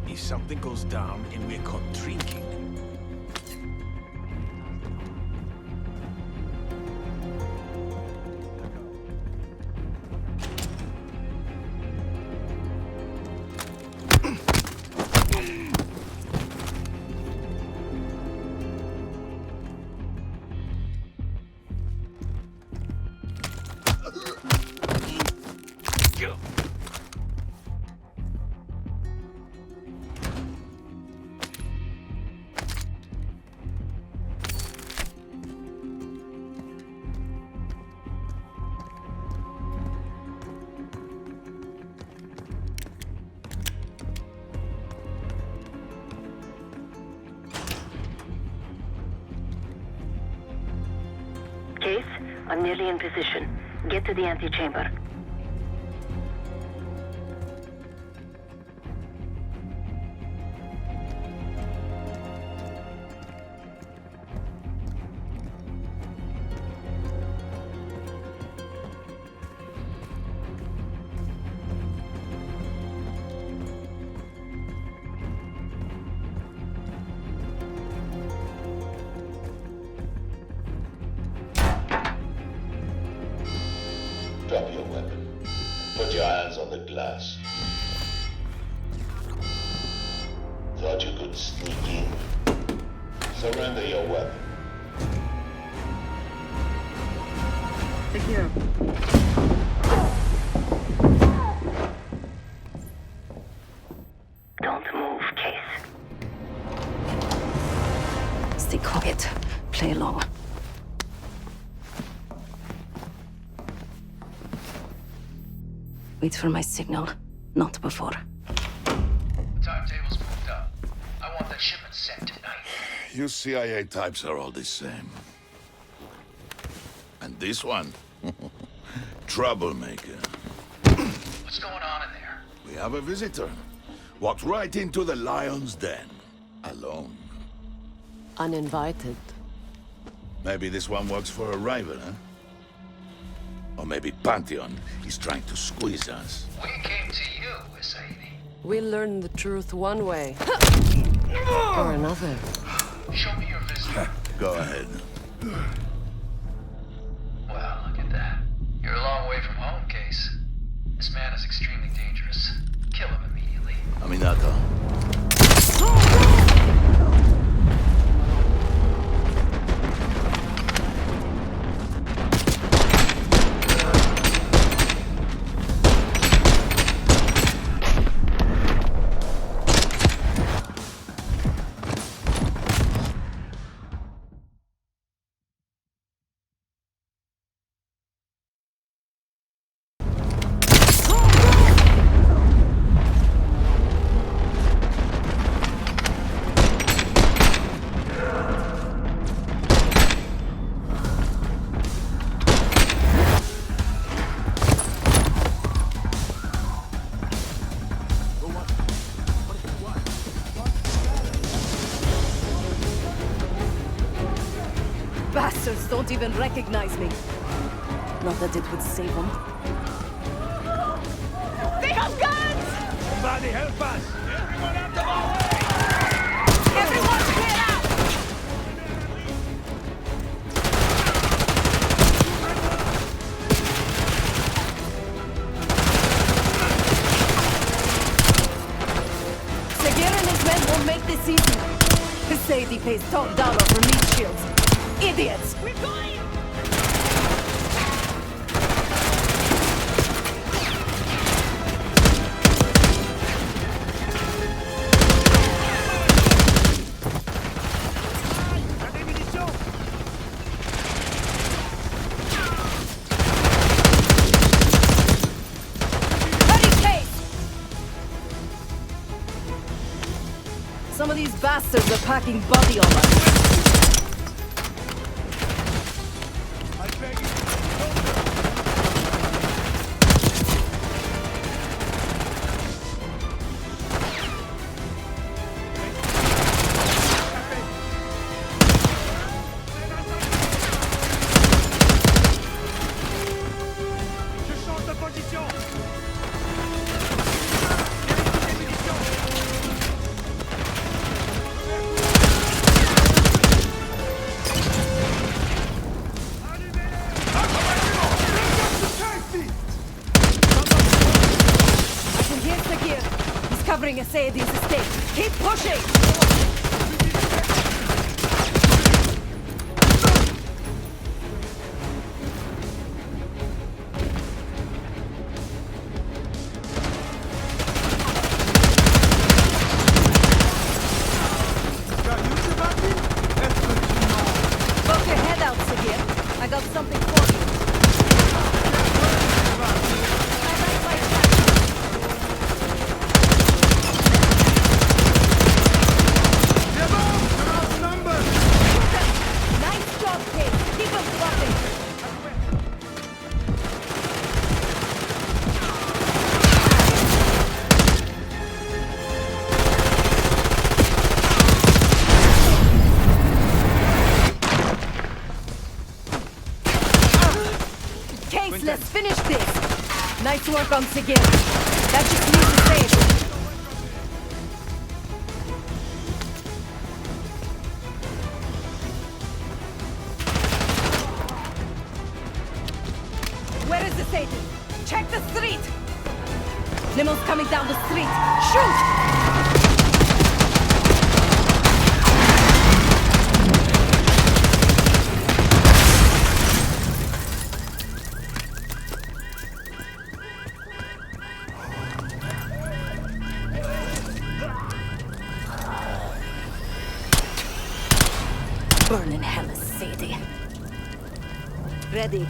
If something goes down and we're caught drinking, Case, I'm nearly in position. Get to the antechamber. Drop your weapon. Put your hands on the glass. Thought you could sneak in? Surrender your weapon. Secure. Don't move, Case. Stay quiet. Play along. Wait for my signal, not before. Timetable's moved up. I want that shipment sent tonight. You CIA types are all the same. And this one? Troublemaker. What's going on in there? We have a visitor. Walked right into the lion's den. Alone. Uninvited. Maybe this one works for a rival, huh? Or maybe Pantheon is trying to squeeze us. We came to you, Sadie. We learn the truth one way or another. Show me your visitor. Go ahead. Well, look at that. You're a long way from home, Case. This man is extremely dangerous. Kill him immediately. Aminato. Bastards don't even recognize me. Not that it would save them. They have guns! Somebody help us! Everyone out of our way! Everyone clear out! Segura and his men won't make this easy. Sadie pays top dollar for meat shields. Idiots! We're going! Some of these bastards are packing body armor. Covering Sadie's estate. Keep pushing! work on Sigil. That just needs to save. Where is the Satan? Check the street! Limo's coming down the street. Shoot! Burn in hell, Sadie. Ready.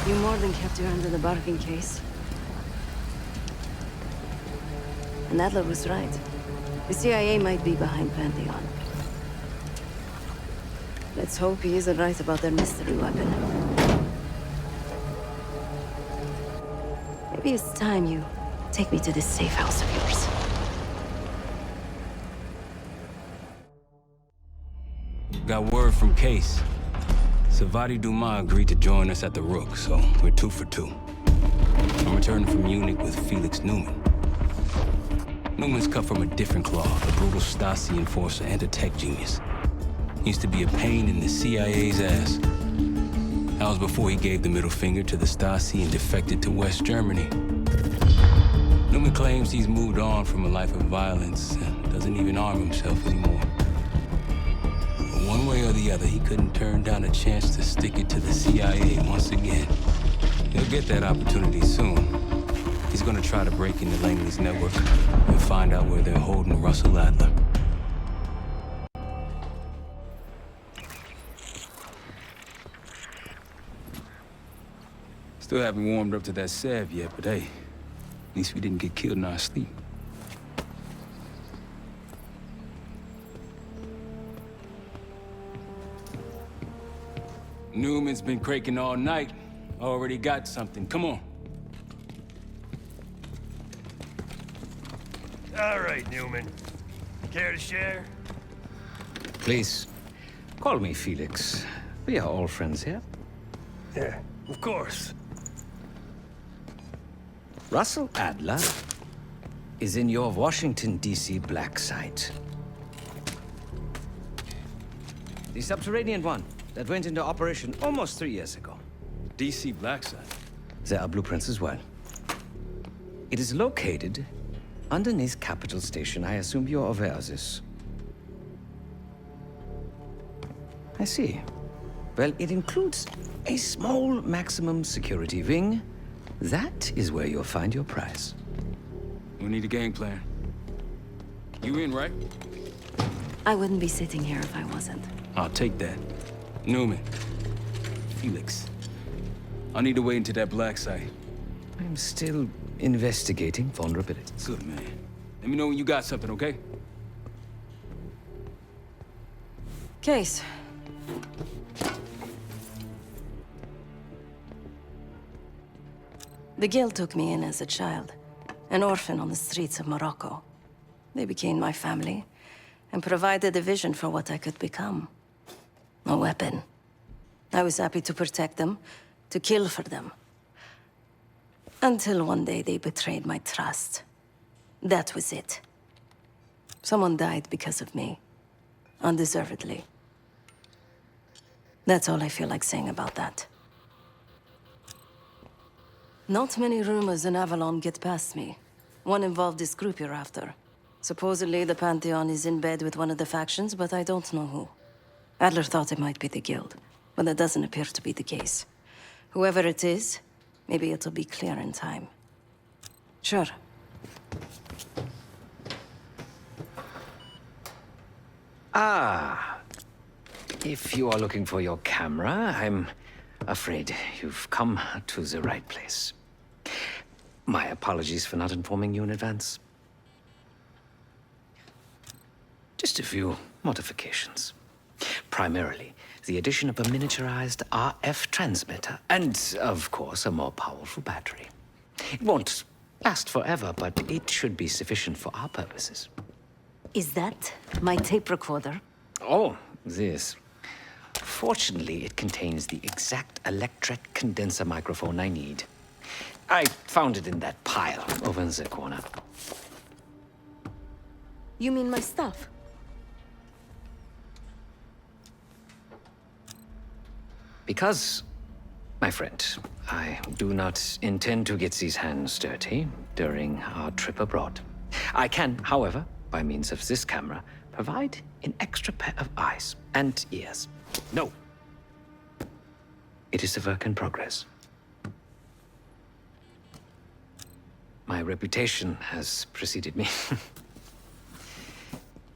You more than kept your hand in the bargain case. And Adler was right. The CIA might be behind Pantheon. Let's hope he isn't right about their mystery weapon. Maybe it's time you take me to this safe house of yours. Got word from Case. Savati Dumas agreed to join us at the Rook, so we're 2 for 2. I'm returning from Munich with Felix Neumann. Newman's cut from a different cloth, a brutal Stasi enforcer and a tech genius. He used to be a pain in the CIA's ass. That was before he gave the middle finger to the Stasi and defected to West Germany. Newman claims he's moved on from a life of violence and doesn't even arm himself anymore. But one way or the other, he couldn't turn down a chance to stick it to the CIA once again. He'll get that opportunity soon. He's gonna try to break into Langley's network and find out where they're holding Russell Adler. Still haven't warmed up to that salve yet, but hey, at least we didn't get killed in our sleep. Newman's been cranking all night. Already got something. Come on. All right, Newman. Care to share? Please, call me Felix. We are all friends here. Yeah, of course. Russell Adler is in your Washington, D.C. black site. The subterranean one that went into operation almost 3 years ago. D.C. black site? There are blueprints as well. It is located underneath Capitol Station. I assume you're aware of this. I see. Well, it includes a small maximum security wing. That is where you'll find your prize. We need a game plan. You in, right? I wouldn't be sitting here if I wasn't. I'll take that. Newman. Felix. I need to wait into that black site. I'm still investigating vulnerability. Good, man. Let me know when you got something, okay? Case. The Guild took me in as a child, an orphan on the streets of Morocco. They became my family and provided a vision for what I could become. A weapon. I was happy to protect them, to kill for them. Until one day they betrayed my trust. That was it. Someone died because of me. Undeservedly. That's all I feel like saying about that. Not many rumors in Avalon get past me. One involved this group you're after. Supposedly the Pantheon is in bed with one of the factions, but I don't know who. Adler thought it might be the Guild, but that doesn't appear to be the case. Whoever it is, maybe it'll be clear in time. Sure. Ah. If you are looking for your camera, I'm afraid you've come to the right place. My apologies for not informing you in advance. Just a few modifications. Primarily, the addition of a miniaturized RF transmitter, and, of course, a more powerful battery. It won't last forever, but it should be sufficient for our purposes. Is that my tape recorder? Oh, this Fortunately, it contains the exact electret condenser microphone I need. I found it in that pile over in the corner. You mean my stuff? Because, my friend, I do not intend to get these hands dirty during our trip abroad. I can, however, by means of this camera, provide an extra pair of eyes and ears. No. It is a work in progress. My reputation has preceded me.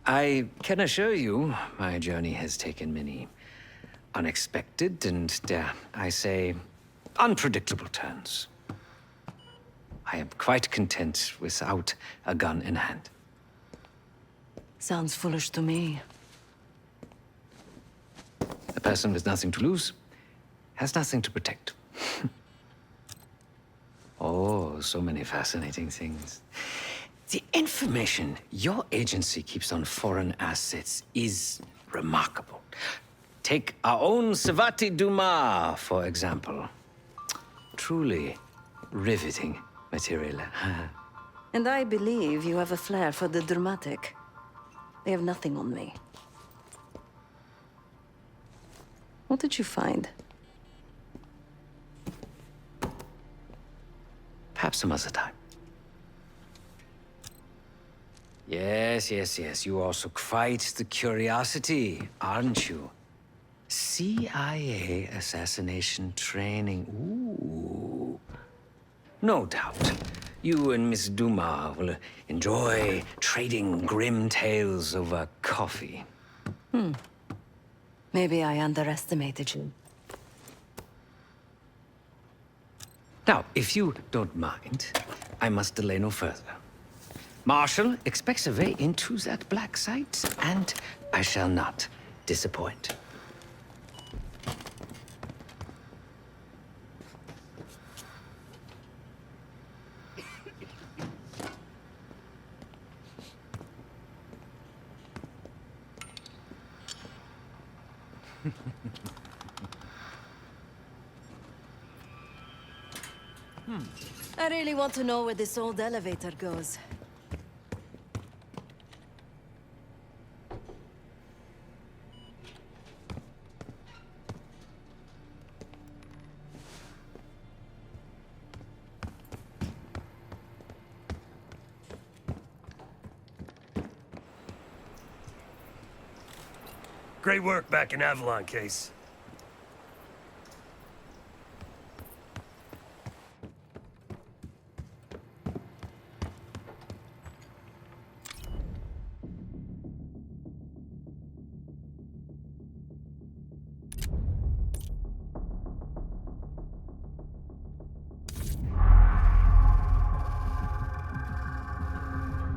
I can assure you, my journey has taken many unexpected and, dare I say, unpredictable turns. I am quite content without a gun in hand. Sounds foolish to me. A person with nothing to lose has nothing to protect. Oh, so many fascinating things. The information your agency keeps on foreign assets is remarkable. Take our own Savati Dumas, for example. Truly riveting material. And I believe you have a flair for the dramatic. They have nothing on me. What did you find? Perhaps some other time. Yes. You also quite the curiosity, aren't you? CIA assassination training. Ooh. No doubt. You and Miss Dumas will enjoy trading grim tales over coffee. Maybe I underestimated you. Now, if you don't mind, I must delay no further. Marshall expects a way into that black site, and I shall not disappoint. I really want to know where this old elevator goes. Great work back in Avalon, Case.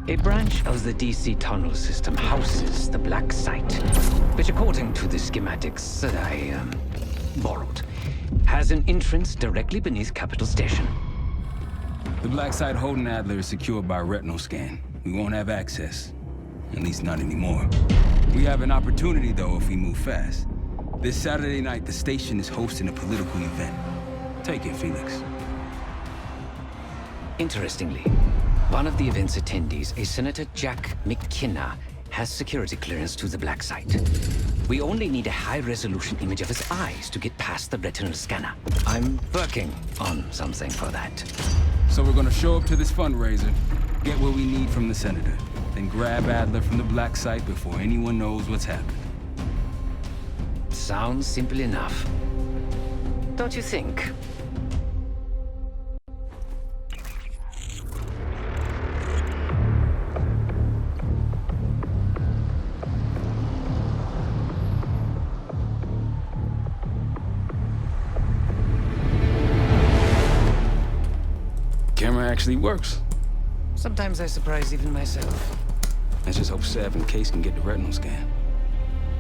A branch of the DC tunnel system houses the black site, which according to the schematics that I, borrowed, has an entrance directly beneath Capital Station. The black site holding Adler is secured by retinal scan. We won't have access. At least not anymore. We have an opportunity, though, if we move fast. This Saturday night, the station is hosting a political event. Take it, Felix. Interestingly, one of the event's attendees, a Senator Jack McKenna, has security clearance to the black site. We only need a high-resolution image of his eyes to get past the retinal scanner. I'm working on something for that. So we're gonna show up to this fundraiser, get what we need from the Senator, then grab Adler from the black site before anyone knows what's happened. Sounds simple enough. Don't you think? Camera actually works. Sometimes I surprise even myself. Let's just hope Sav and Case can get the retinal scan.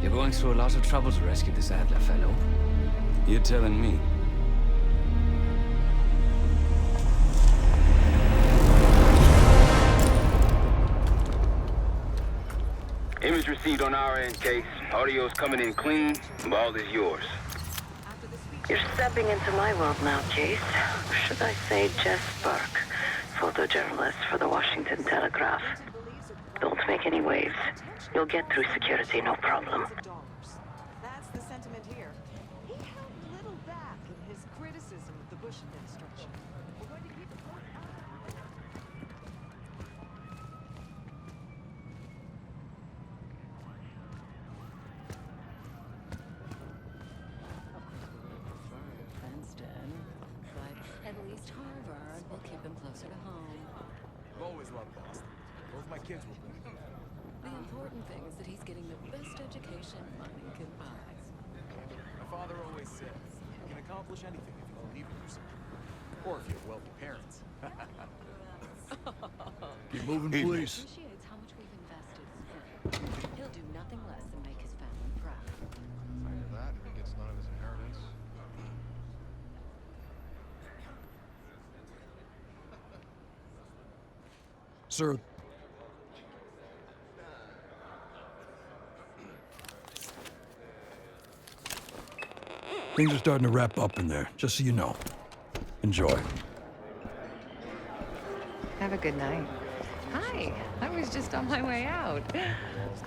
You're going through a lot of trouble to rescue this Adler fellow. You're telling me. Image News received on our end, Case. Audio's coming in clean. Ball is yours. You're stepping into my world now, Case. Or should I say Jess Burke, photojournalist for the Washington Telegraph. Don't make any waves. You'll get through security, no problem. That's the sentiment here. He held little back in his criticism of the Bush administration. We're going to keep it going. Princeton, but at least Harvard will keep him closer to home. I've always loved Boston. Both my kids will be. The important thing is that he's getting the best education money can buy. My father always said, you can accomplish anything if you believe in yourself. Or if you have wealthy parents. Keep moving, please. Appreciates how much we've invested. He'll do nothing less than make his family proud. After that, he gets none of his inheritance. Sir. Things are starting to wrap up in there, just so you know. Enjoy. Have a good night. Hi, I was just on my way out.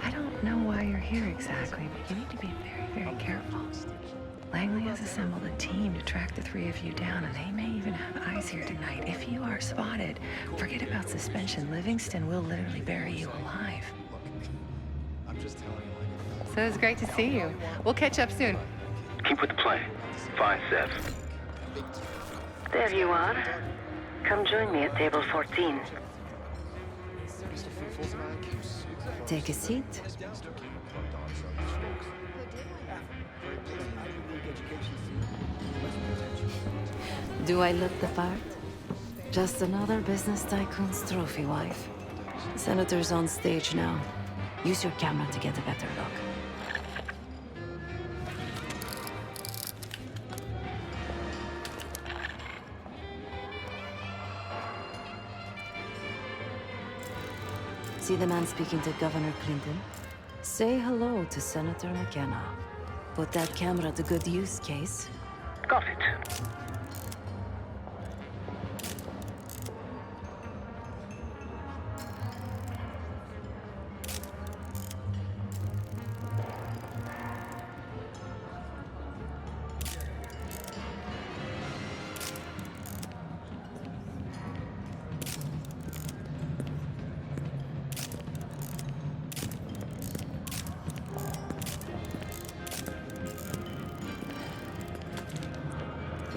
I don't know why you're here exactly, but you need to be very, very careful. Langley has assembled a team to track the three of you down, and they may even have eyes here tonight. If you are spotted, forget about suspension. Livingston will literally bury you alive. I'm just telling you. So it's great to see you. We'll catch up soon. Keep with the plan. Find Seth. There you are. Come join me at table 14. Take a seat. Do I look the part? Just another business tycoon's trophy wife. The senator's on stage now. Use your camera to get a better look. See the man speaking to Governor Clinton? Say hello to Senator McKenna. Put that camera to good use, Case. Got it.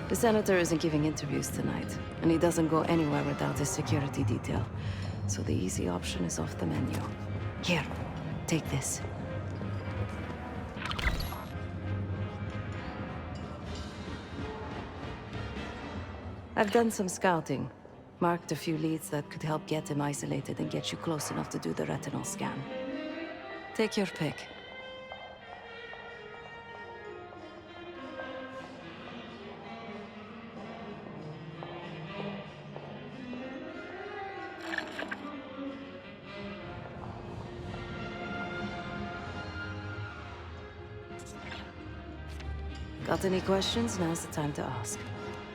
The senator isn't giving interviews tonight, and he doesn't go anywhere without his security detail. So the easy option is off the menu. Here, take this. I've done some scouting. Marked a few leads that could help get him isolated and get you close enough to do the retinal scan. Take your pick. Got any questions? Now's the time to ask.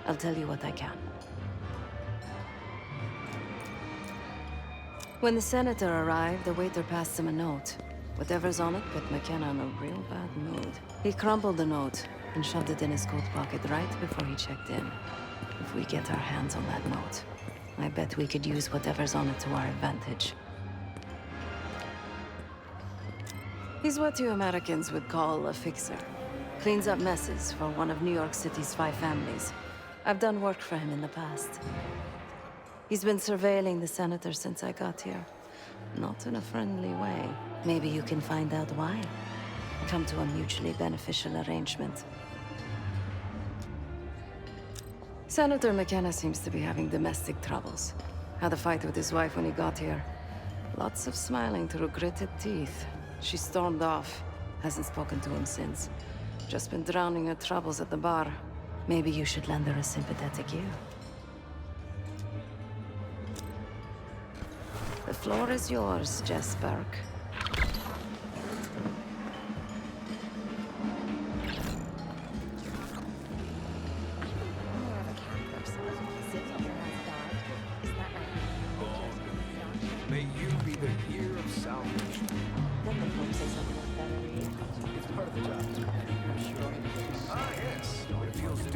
I'll tell you what I can. When the senator arrived, the waiter passed him a note. Whatever's on it put McKenna in a real bad mood. He crumpled the note and shoved it in his coat pocket right before he checked in. If we get our hands on that note, I bet we could use whatever's on it to our advantage. He's what you Americans would call a fixer. Cleans up messes for one of New York City's 5 families. I've done work for him in the past. He's been surveilling the senator since I got here. Not in a friendly way. Maybe you can find out why. Come to a mutually beneficial arrangement. Senator McKenna seems to be having domestic troubles. Had a fight with his wife when he got here. Lots of smiling through gritted teeth. She stormed off. Hasn't spoken to him since. Just been drowning her troubles at the bar. Maybe you should lend her a sympathetic ear. The floor is yours, Jess Burke.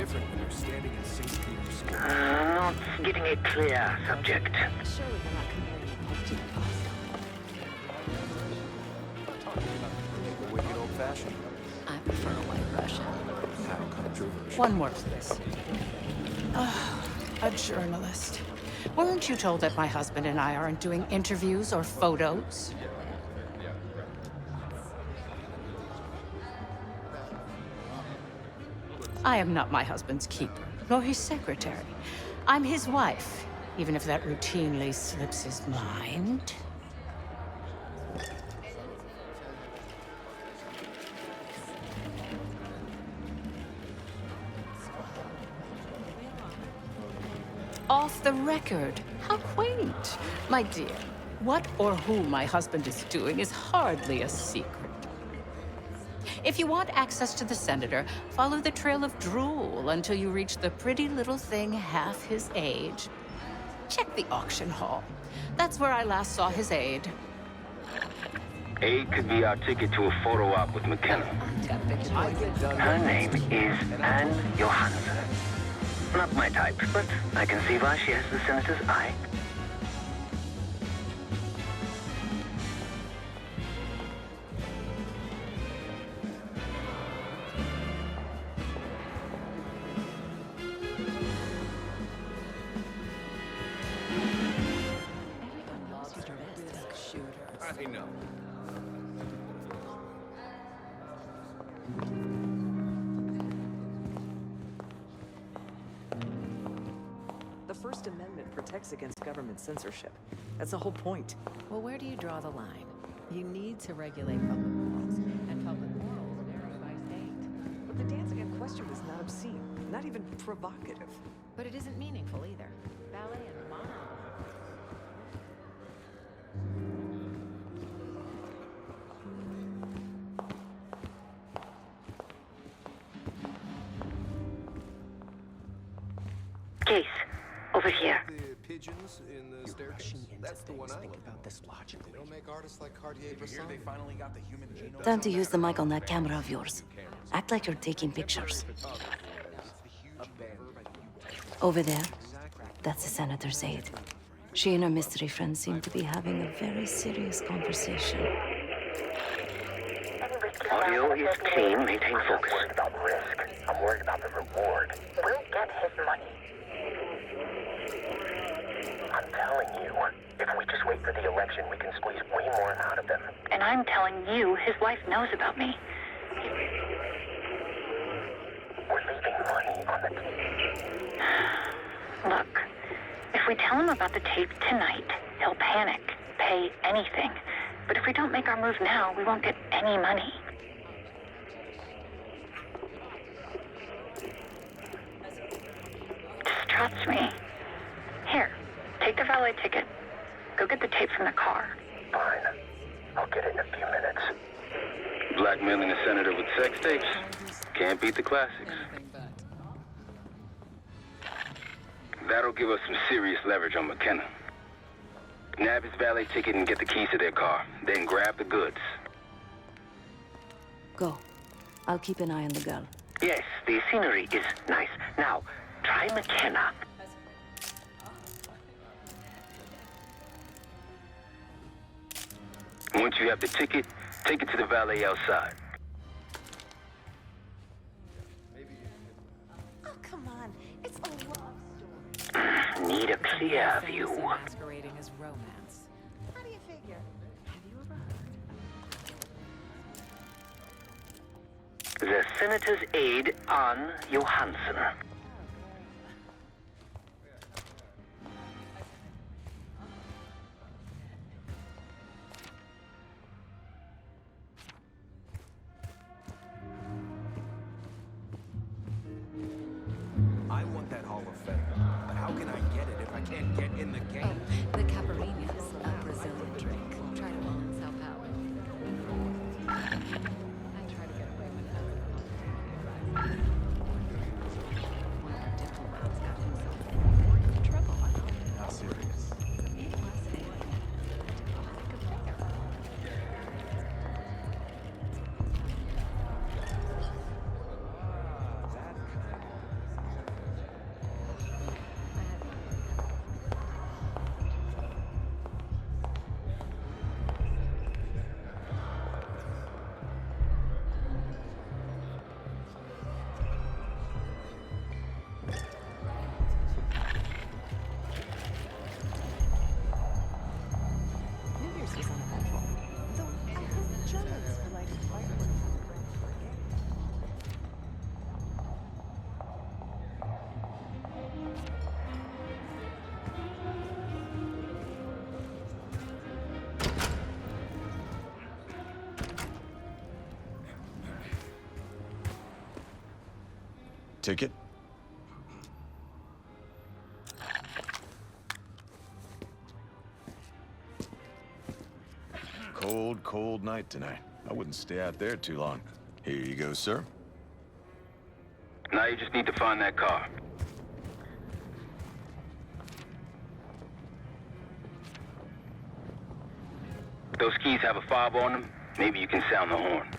different when you're standing in St. Peter's Square. Not getting a clear subject. Surely they're not comparing the Pope to the Apostle. The wicked old-fashioned. I prefer a white Russian. How controversial. One more, please. A journalist. Weren't you told that my husband and I aren't doing interviews or photos? I am not my husband's keeper, nor his secretary. I'm his wife, even if that routinely slips his mind. Off the record. How quaint. My dear, what or who my husband is doing is hardly a secret. If you want access to the senator, follow the trail of drool until you reach the pretty little thing half his age. Check the auction hall. That's where I last saw his aide. Aid could be our ticket to a photo op with McKenna. Her name is Anne Johansson. Not my type, but I can see why she has the senator's eye. I know. The First Amendment protects against government censorship. That's the whole point. Well, where do you draw the line? You need to regulate public morals, and public morals vary by state. But the dancing in question was not obscene, not even provocative. But it isn't meaningful either. Ballet and mono. Case. Over here. The pigeons in the staircase. That's the one I think about this logically. They don't make artists like Cartier-Bresson. They finally got the human genome. Time to use the mic on that camera of yours. Act like you're taking pictures. Over there, that's the senator's aide. She and her mystery friend seem to be having a very serious conversation. Audio is clean. Maintain focus. I'm worried about risk. I'm worried about the reward. We'll get his money. I'm telling you, if we just wait for the election, we can squeeze way more out of them. And I'm telling you, his wife knows about me. We're leaving money on the table. Look, if we tell him about the tape tonight, he'll panic, pay anything. But if we don't make our move now, we won't get any money. Just trust me. Here, take the valet ticket. Go get the tape from the car. Fine. I'll get it in a few minutes. Blackmailing a senator with sex tapes? Can't beat the classics. That'll give us some serious leverage on McKenna. Nab his valet ticket and get the keys to their car. Then grab the goods. Go. I'll keep an eye on the girl. Yes, the scenery is nice. Now, try McKenna. Once you have the ticket, take it to the valet outside. Oh, come on. It's a love story. Need a clear view. Masquerading as romance. How do you figure? Have you ever heard? The senator's aide, Anne Johansson. I want that Hall of Fame, but how can I get it if I can't get in the game? The caipirinhas, a Brazilian drink. Try to call in Sao Paulo. I try to get away with that. One of the diplomats got himself in trouble. Not serious. It was a ticket? Cold, cold night tonight. I wouldn't stay out there too long. Here you go, sir. Now you just need to find that car. Those keys have a fob on them. Maybe you can sound the horn.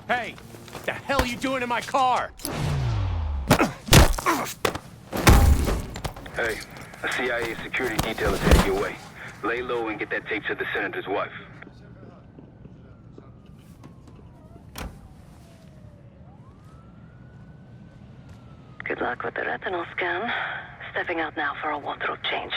Hey! What the hell are you doing in my car? Hey, a CIA security detail is heading your way. Lay low and get that tape to the senator's wife. Good luck with the retinal scan. Stepping out now for a wardrobe change.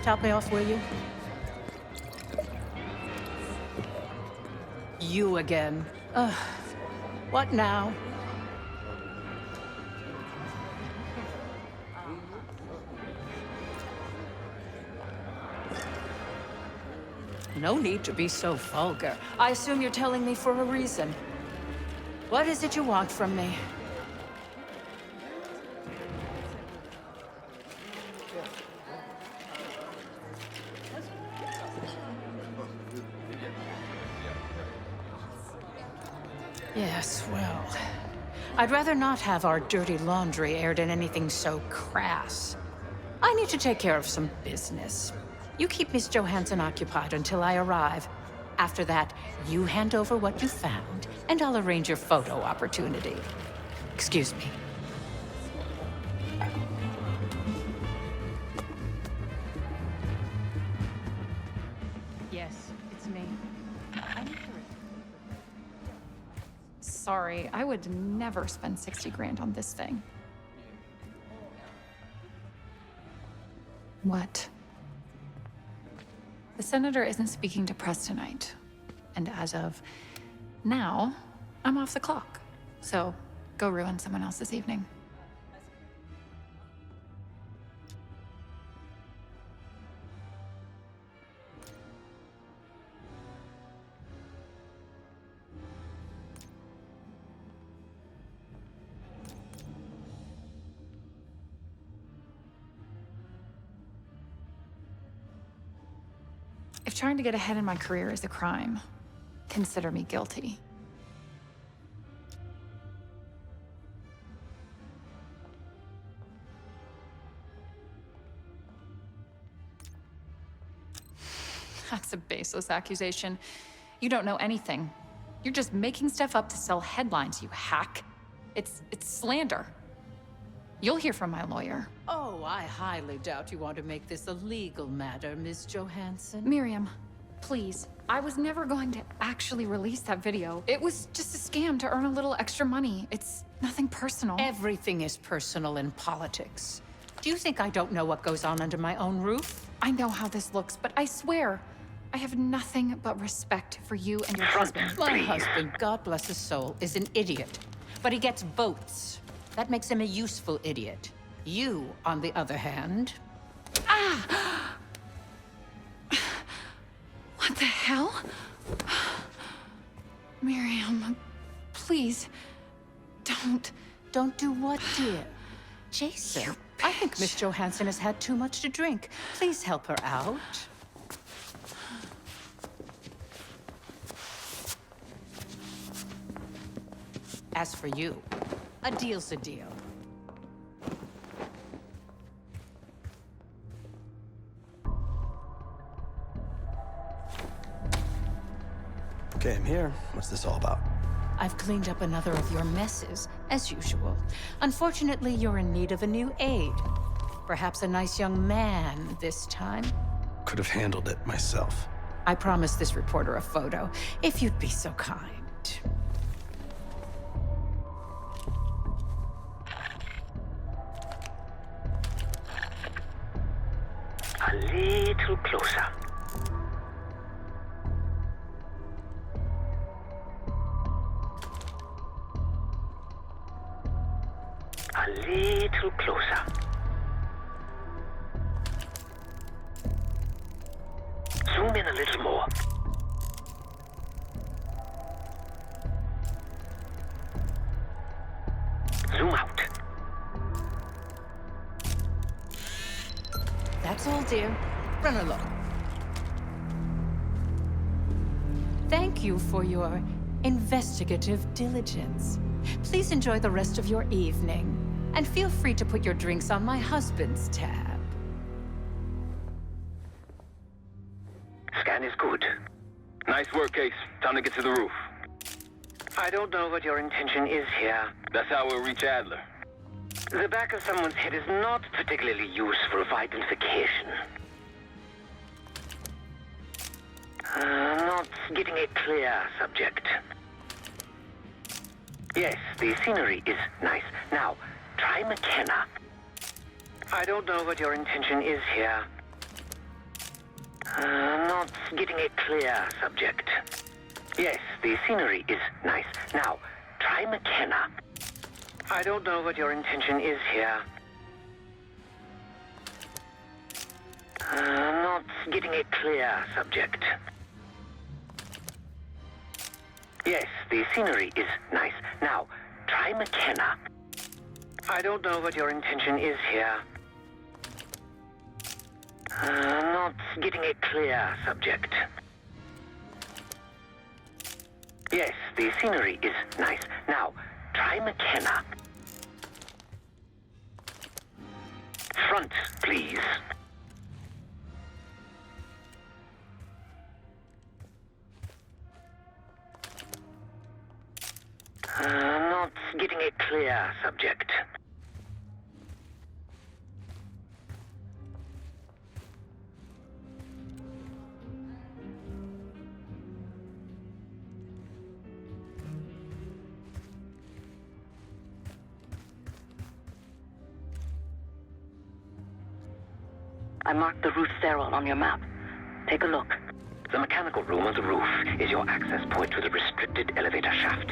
Top me off, will you? You again. What now? No need to be so vulgar. I assume you're telling me for a reason. What is it you want from me? Yes, well, I'd rather not have our dirty laundry aired in anything so crass. I need to take care of some business. You keep Miss Johansson occupied until I arrive. After that, you hand over what you found, and I'll arrange your photo opportunity. Excuse me. Yes, it's me. Sorry, I would never spend 60 grand on this thing. What? The senator isn't speaking to press tonight. And as of now, I'm off the clock. So go ruin someone else's evening. If trying to get ahead in my career is a crime, consider me guilty. That's a baseless accusation. You don't know anything. You're just making stuff up to sell headlines, you hack. It's slander. You'll hear from my lawyer. Oh, I highly doubt you want to make this a legal matter, Miss Johansson. Miriam, please. I was never going to actually release that video. It was just a scam to earn a little extra money. It's nothing personal. Everything is personal in politics. Do you think I don't know what goes on under my own roof? I know how this looks, but I swear, I have nothing but respect for you and your husband. My husband, God bless his soul, is an idiot. But he gets votes. That makes him a useful idiot. You, on the other hand... please. Don't do what, dear? Jason, I think Miss Johansson has had too much to drink. Please help her out. As for you, a deal's a deal. Okay, I'm here. What's this all about? I've cleaned up another of your messes, as usual. Unfortunately, you're in need of a new aide. Perhaps a nice young man this time. Could have handled it myself. I promised this reporter a photo, if you'd be so kind. A little closer. A little closer. Zoom in a little more. Zoom out. That's all, dear. Run along. Thank you for your investigative diligence. Please enjoy the rest of your evening. And feel free to put your drinks on my husband's tab. Scan is good. Nice work, Case. Time to get to the roof. I don't know what your intention is here. That's how we'll reach Adler. The back of someone's head is not particularly useful for identification. Not getting a clear subject. Yes, the scenery is nice. Now, try McKenna. I don't know what your intention is here. Not getting a clear subject. Yes, the scenery is nice. Now, try McKenna. I don't know what your intention is here. Not getting a clear subject. Yes, the scenery is nice. Now, try McKenna. I don't know what your intention is here. Not getting a clear subject. Yes, the scenery is nice. Now, try McKenna. Front, please. Not getting a clear subject. I marked the roof stairwell on your map. Take a look. The mechanical room on the roof is your access point to the restricted elevator shaft.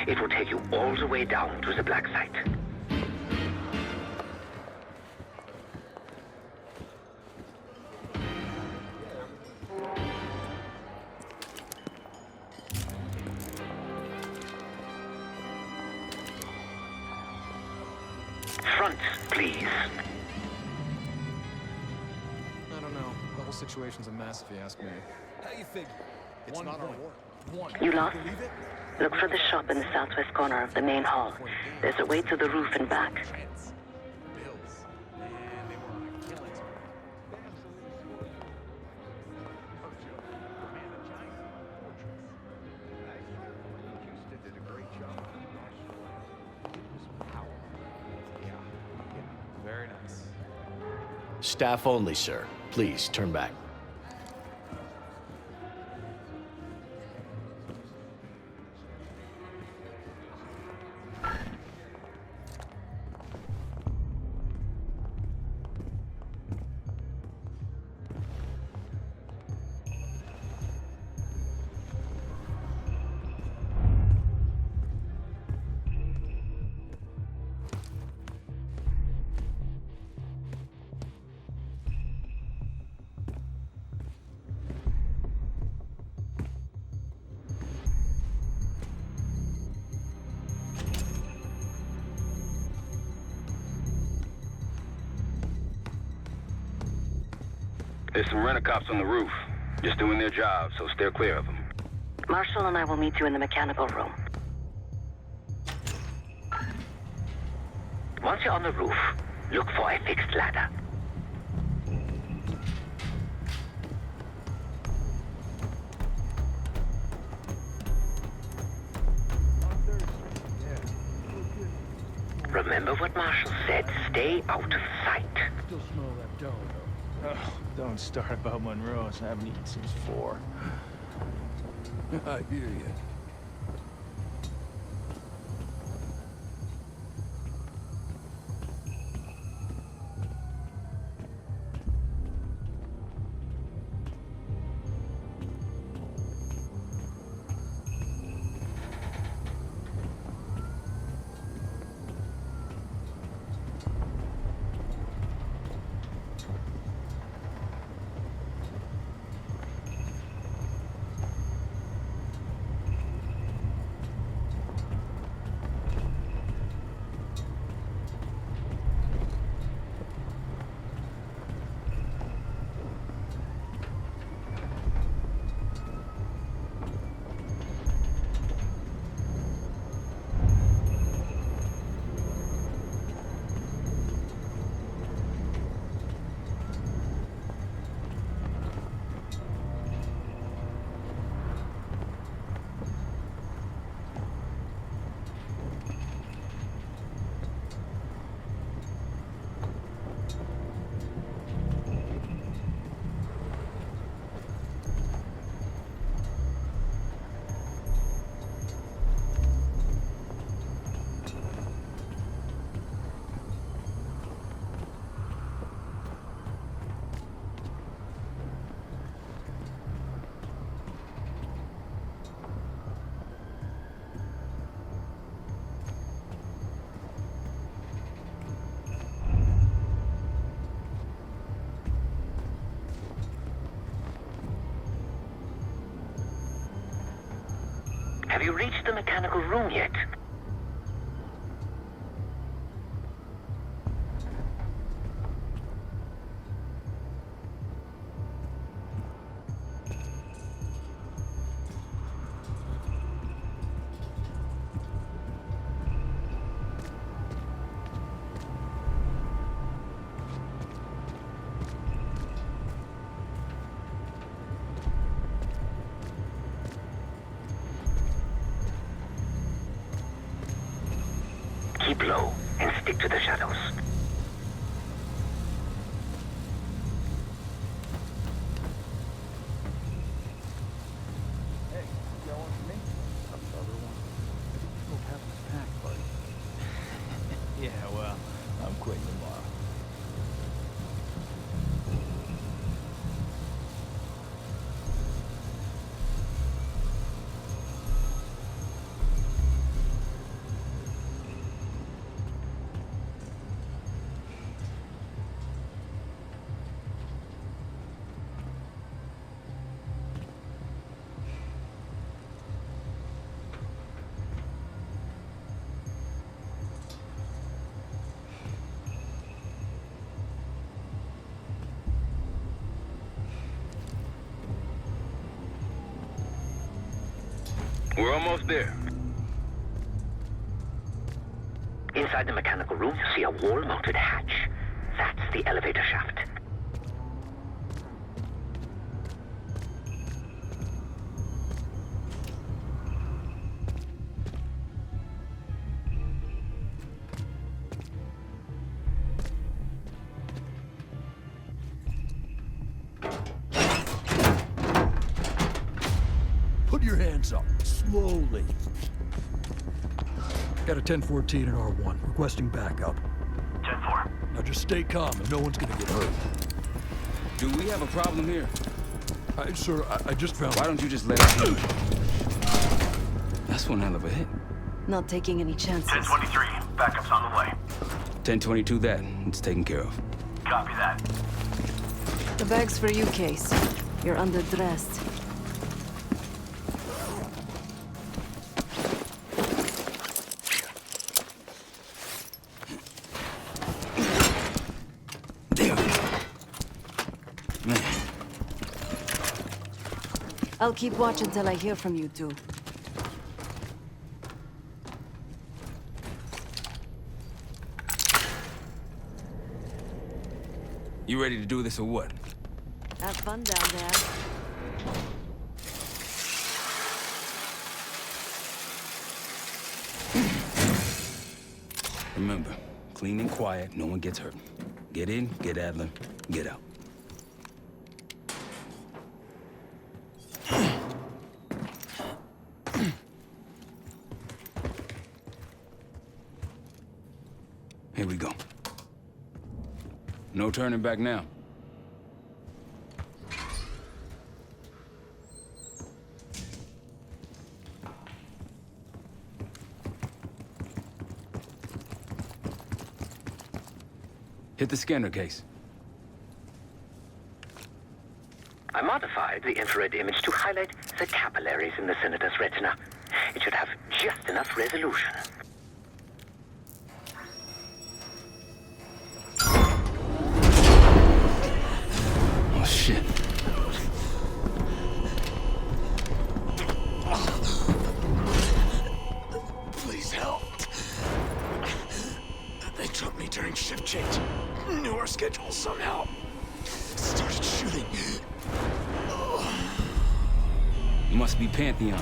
It will take you all the way down to the black site. Front, please. I don't know. The whole situation's a mess, if you ask me. How you figure? It's not our war. You lost? Look for the shop in the southwest corner of the main hall. There's a way to the roof and back. Very nice. Staff only, sir. Please, turn back. There's some rent-a-cops on the roof. Just doing their job, so steer clear of them. Marshall and I will meet you in the mechanical room. Once you're on the roof, look for a fixed ladder. Remember what Marshall said. Stay out of sight. Still smell that dough, though. Oh, don't start about Monroe's. I haven't eaten since 4. I hear you. Have you reached the mechanical room yet? Keep low and stick to the shadows. Hey, you got one for me? Another one. What happened to pack, buddy? Yeah, well, I'm quitting tomorrow. We're almost there. Inside the mechanical room, you see a wall-mounted hatch. That's the elevator shaft. Put your hands up, slowly. Got a 1014 and R1, requesting backup. 10-4. Now just stay calm and no one's gonna get hurt. Do we have a problem here? Sir, I just found... Why don't you just let us in? That's one hell of a hit. Not taking any chances. 10-23. Backup's on the way. 1022 that. It's taken care of. Copy that. The bag's for you, Case. You're underdressed. Man, I'll keep watch until I hear from you two. You ready to do this or what? Have fun down there. Remember, clean and quiet, no one gets hurt. Get in, get Adler, get out. Here we go. No turning back now. Hit the scanner case. I modified the infrared image to highlight the capillaries in the senator's retina. It should have just enough resolution. Oh, shit. Please help. They took me during shift change. Knew our schedule somehow. Started shooting. Must be Pantheon.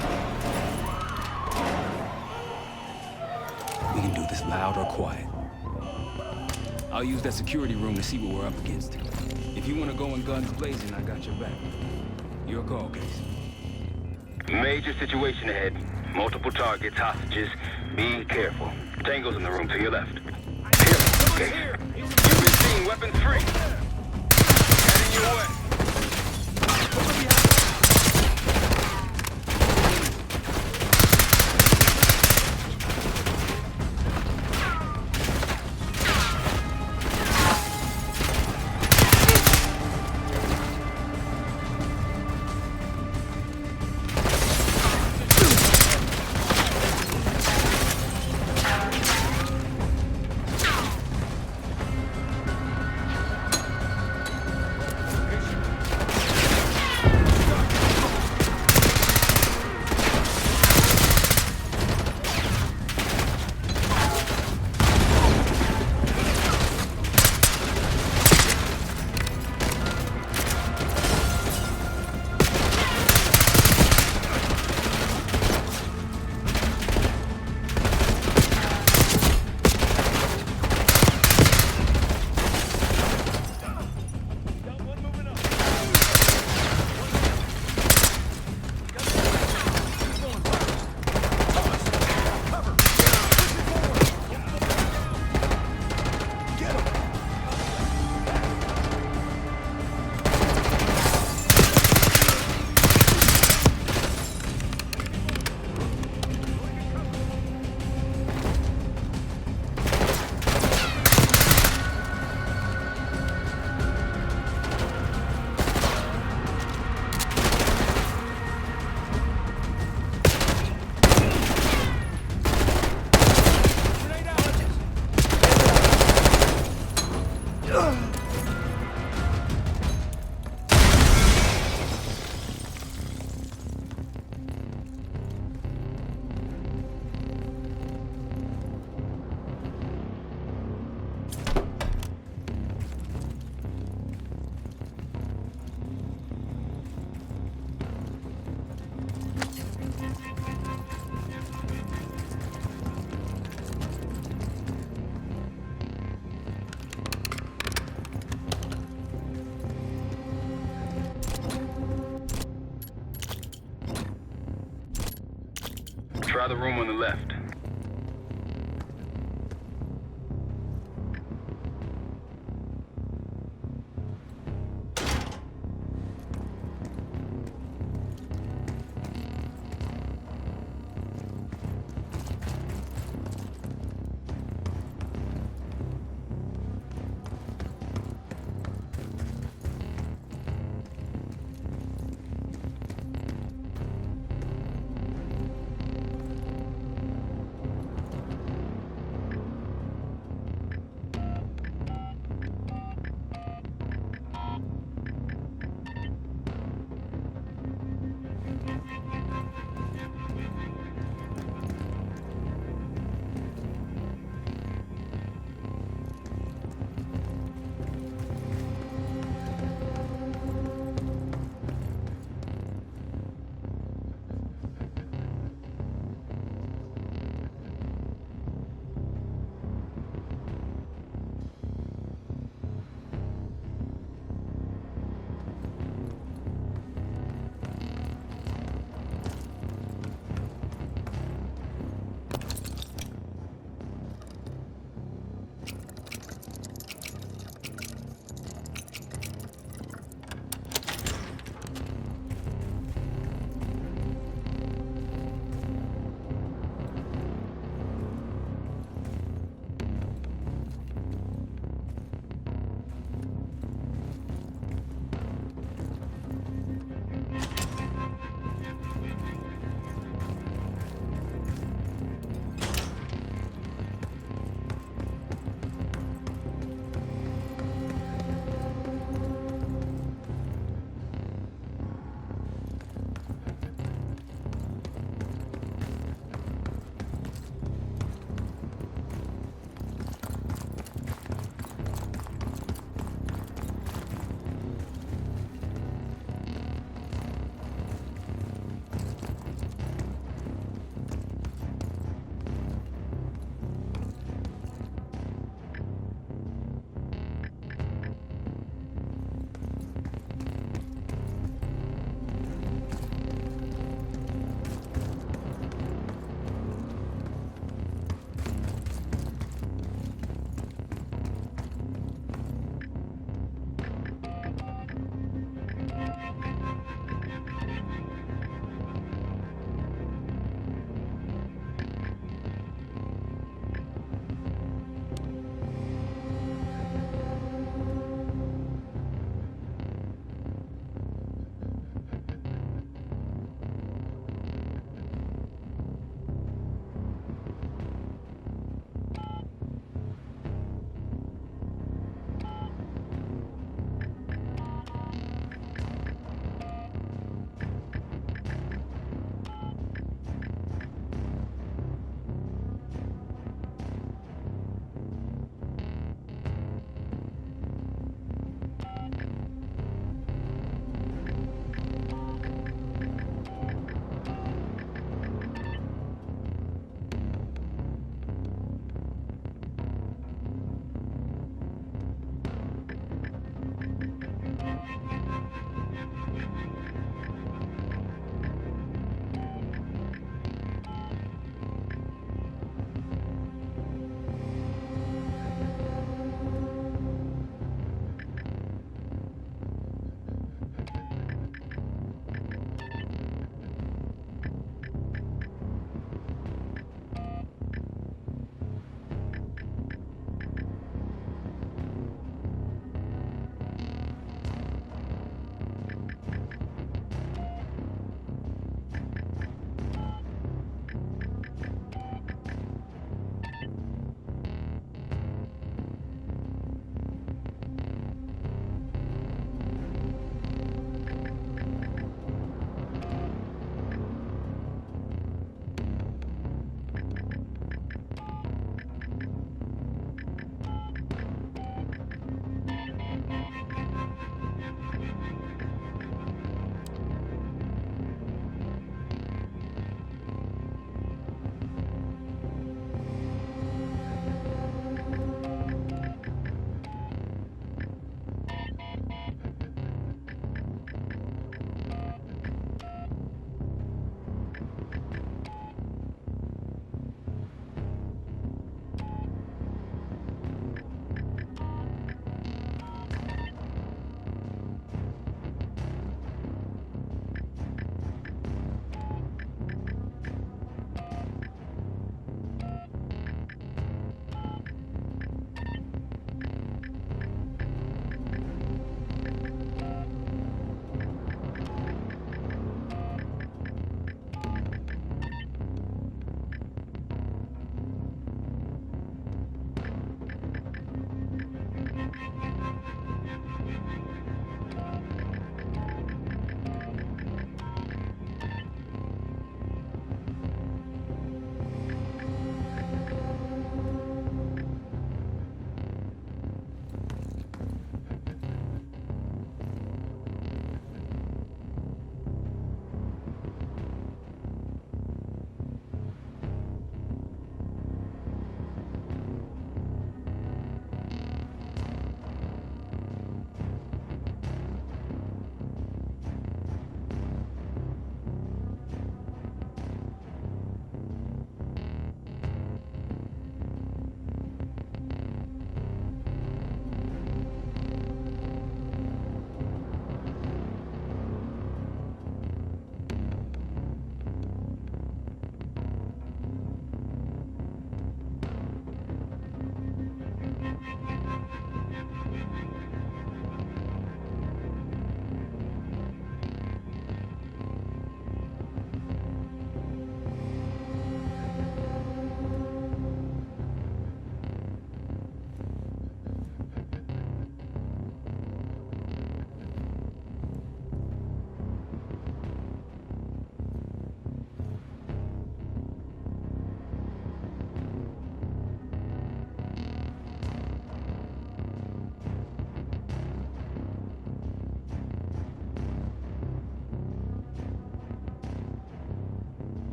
We can do this loud or quiet. I'll use that security room to see what we're up against. If you want to go in guns blazing, I got your back. Your call, Case. Major situation ahead. Multiple targets, hostages. Be careful. Tango's in the room to your left. Here, Case. You've been seen, weapons free. Heading your way. Try the room on the left.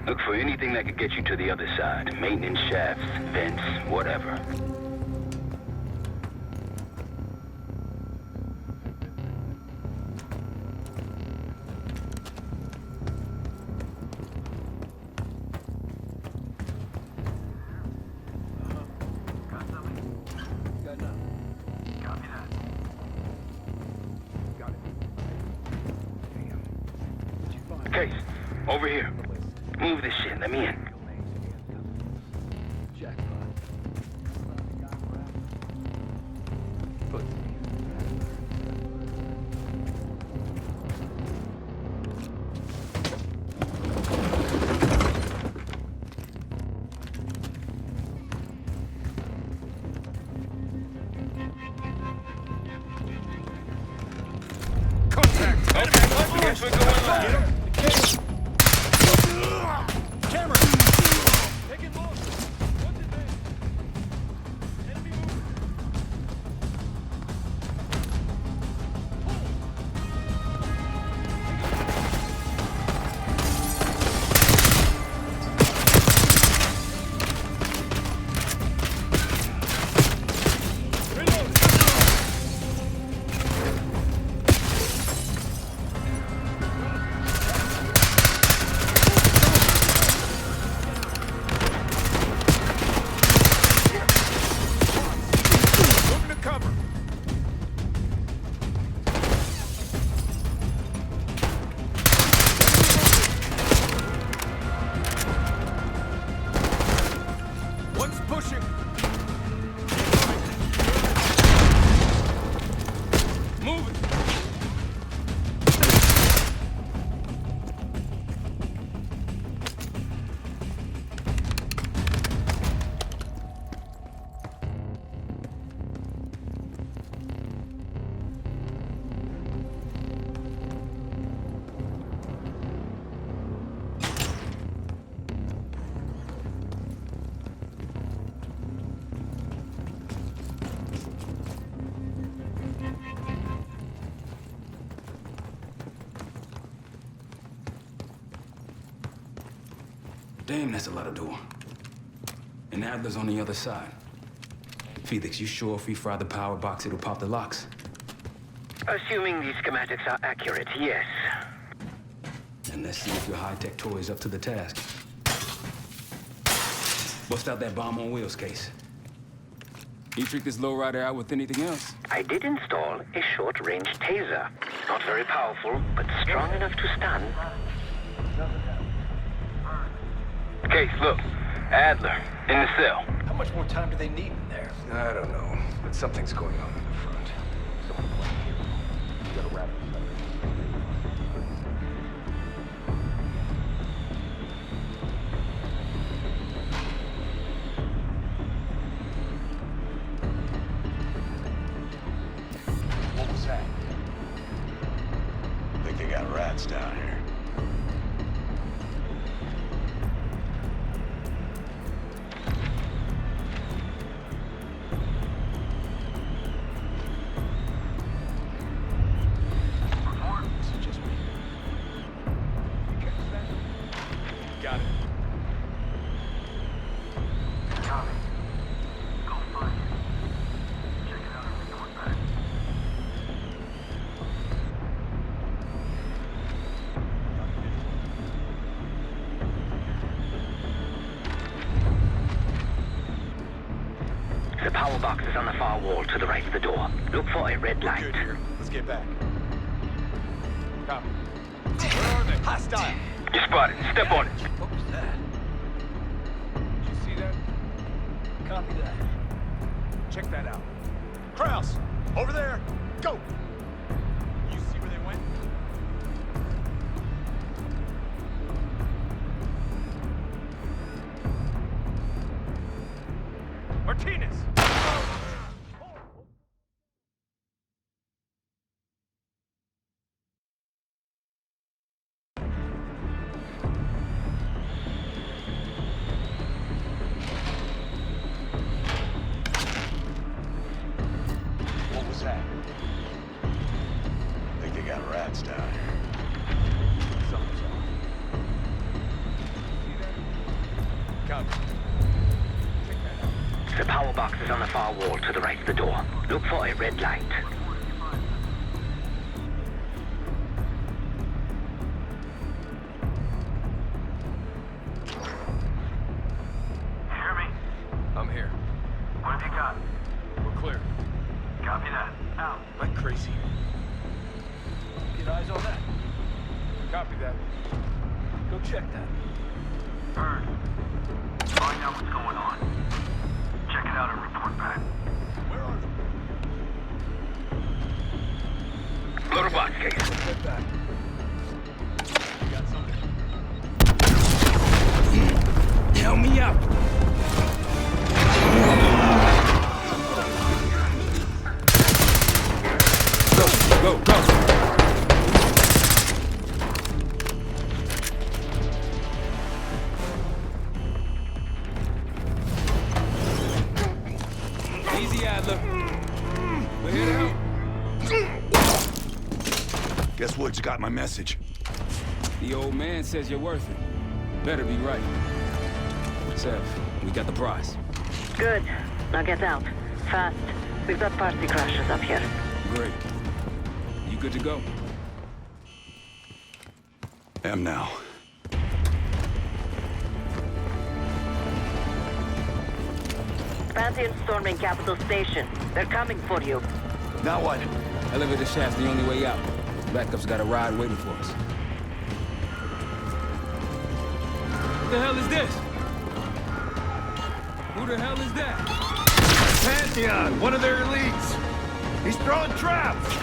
Look for anything that could get you to the other side. Maintenance shafts, vents, whatever. Case, over here. Move this shit, let me in. Contact! I guess we're going live. Damn, that's a lot of door. And Adler's on the other side. Felix, you sure if we fry the power box, it'll pop the locks? Assuming these schematics are accurate, yes. And let's see if your high-tech toy is up to the task. Bust out that bomb on wheels case. You trick this lowrider out with anything else? I did install a short-range taser. Not very powerful, but strong enough to stun. Case, look. Adler, in the cell. How much more time do they need in there? I don't know, but something's going on in the front. You gotta wrap it up. What was that? Think they got rats down here. Got it. Copy. Go find it. Check it out and report back. The power box is on the far wall to the right of the door. Look for a red light. Good here. Let's get back. Copy. Where are they? Hostile. You spotted. Step on it. What was that? Did you see that? Copy that. Check that out. Kraus, over there. Go. You see where they went? Martinez! What was that? Think they got rats down here. Something's off. See that? Copy. The power box is on the far wall to the right of the door. Look for a red light. Hear me? I'm here. What have you got? We're clear. Copy that. Out. Like crazy. Get eyes on that. Copy that. Go check that. Bird. Find out what's going on. Check it out and report back. Where are they? Go to box case. Get back. You got something? Help me out. Go, go, go. Easy, Adler. We're here to help. Guess Woods got my message. The old man says you're worth it. Better be right. Sev, we got the prize. Good. Now get out. Fast. We've got party crashers up here. Great. You good to go? Am now. Pantheon storming Capital Station. They're coming for you. Now what? Elevator shaft's the only way out. Backup's got a ride waiting for us. What the hell is this? Who the hell is that? Pantheon, one of their elites. He's throwing traps.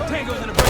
Take them down.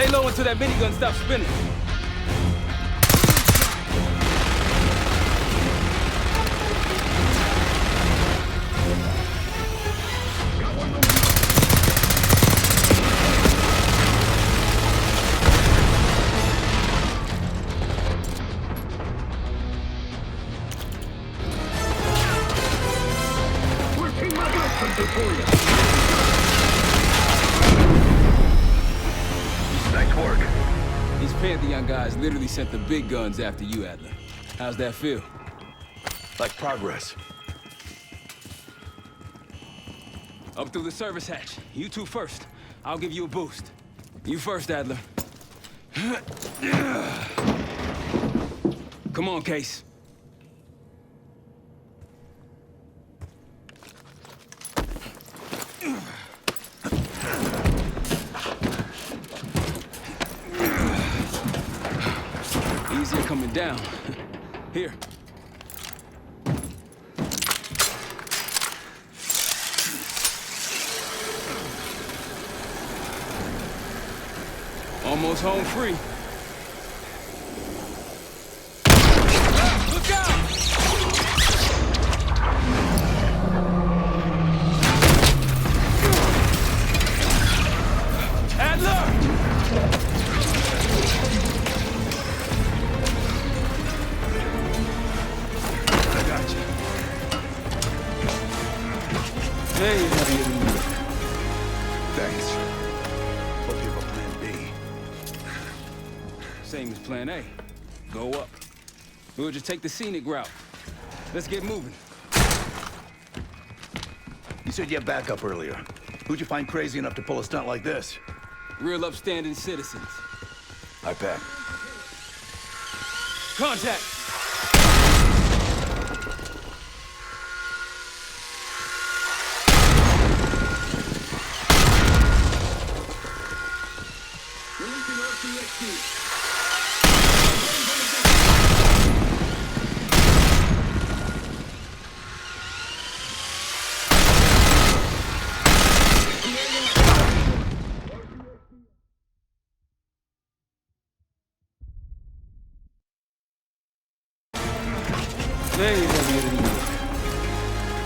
Stay low until that minigun stops spinning. Nice work. These Pantheon guys literally sent the big guns after you, Adler. How's that feel? Like progress. Up through the service hatch. You two first. I'll give you a boost. You first, Adler. Come on, Case. Easier coming down. Here. Almost home free. Look out! Adler! I got you. Hey, Thanks. Hope you have a plan B. Same as plan A. Go up. We'll just take the scenic route. Let's get moving. You said you had backup earlier. Who'd you find crazy enough to pull a stunt like this? Real upstanding citizens. I bet. Contact!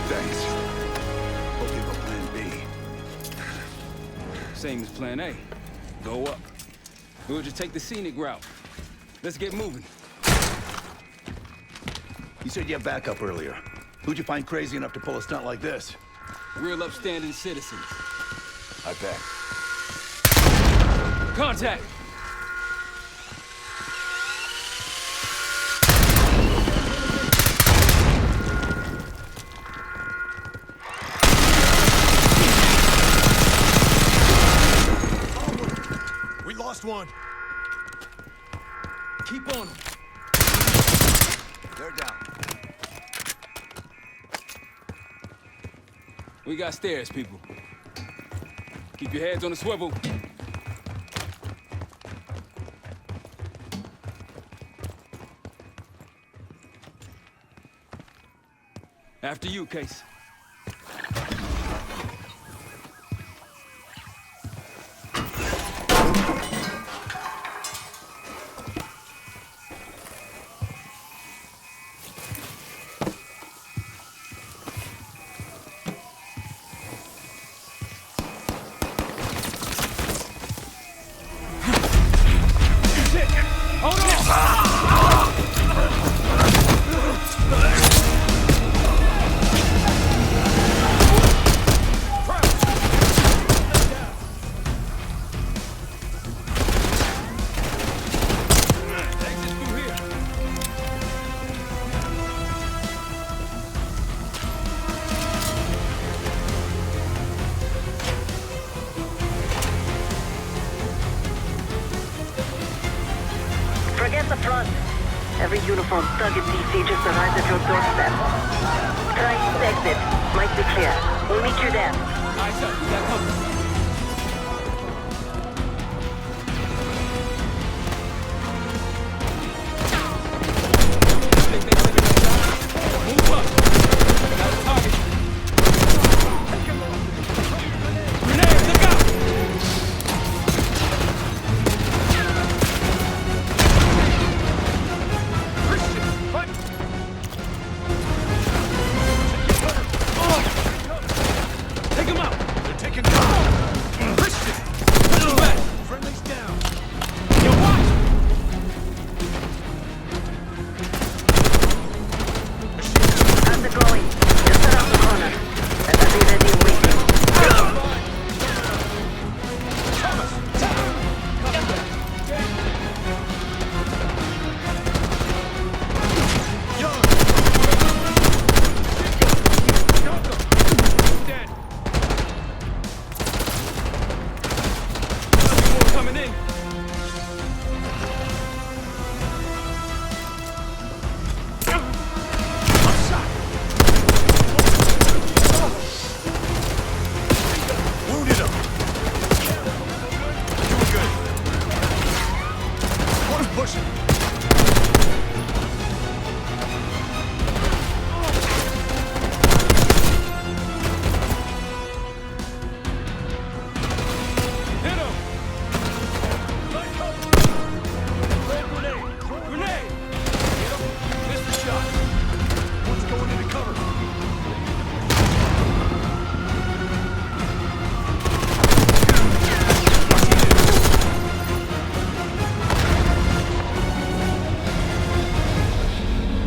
Thanks. Hope you have a plan B. Same as plan A. Go up. We'll just take the scenic route. Let's get moving. You said you had backup earlier. Who'd you find crazy enough to pull a stunt like this? Real upstanding citizens. I bet. Contact! We lost one. Keep on them. They're down. We got stairs, people. Keep your heads on the swivel. After you, Case. Forget the front. Every uniformed thug in DC just arrived at your doorstep. Try east exit. Might be clear. We'll meet you there. Eyes up. We got company. Move up. Got a target. Grenade, look out!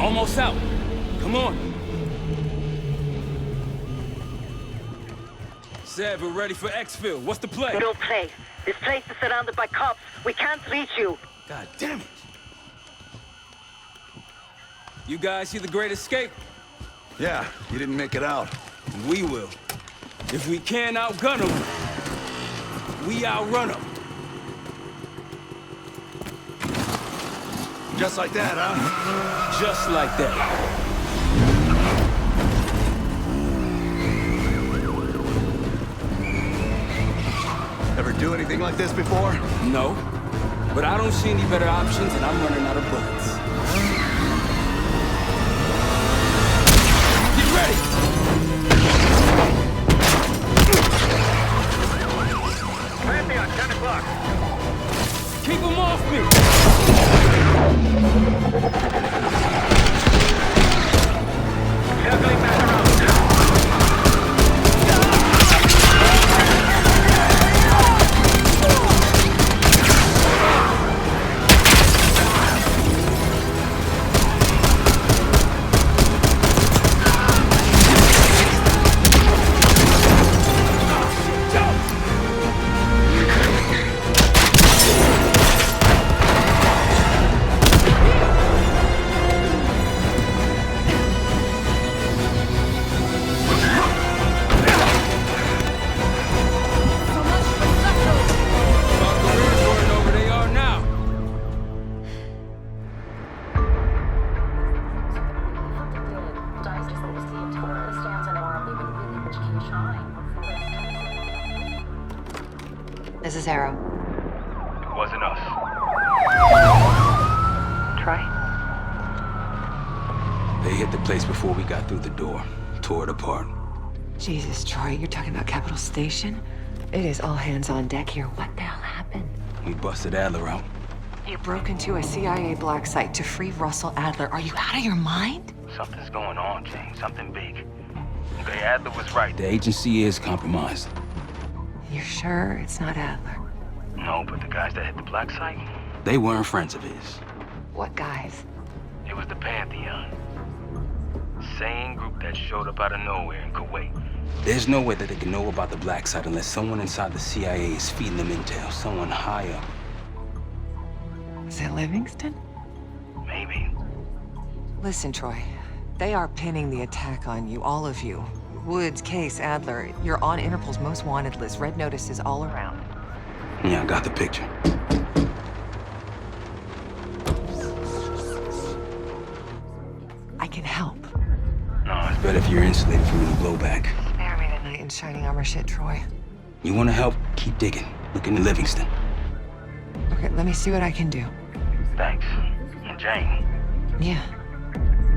Almost out. Come on. Said we're ready for exfil. What's the play? No play. This place is surrounded by cops. We can't reach you. God damn it. You guys see the Great Escape? Yeah, you didn't make it out. We will. If we can't outgun them, we outrun them. Just like that, huh? Just like that. Ever do anything like this before? No, but I don't see any better options and I'm running out of bullets. Get ready! Pantheon, 10 o'clock. Keep them off me! Circling back around. This is Arrow. Wasn't us. Troy? They hit the place before we got through the door. Tore it apart. Jesus, Troy, you're talking about Capital Station? It is all hands on deck here. What the hell happened? We busted Adler out. You broke into a CIA black site to free Russell Adler. Are you out of your mind? Something's going on, Jane. Something big. Okay, Adler was right. The agency is compromised. You're sure it's not Adler? No, but the guys that hit the black site, They weren't friends of his. What guys? it was the Pantheon. Same group that showed up out of nowhere in Kuwait. There's no way that they can know about the black site unless someone inside the CIA is feeding them intel. Someone high up. Is it Livingston? Maybe. Listen, Troy. They are pinning the attack on you, all of you. Woods, Case, Adler. You're on Interpol's most wanted list. Red notices all around. Yeah, I got the picture. I can help. No, it's better if you're insulated from any blowback. Spare me tonight in shining armor shit, Troy. You want to help? Keep digging. Look into Livingston. Okay, let me see what I can do. Thanks. And Jane. Yeah.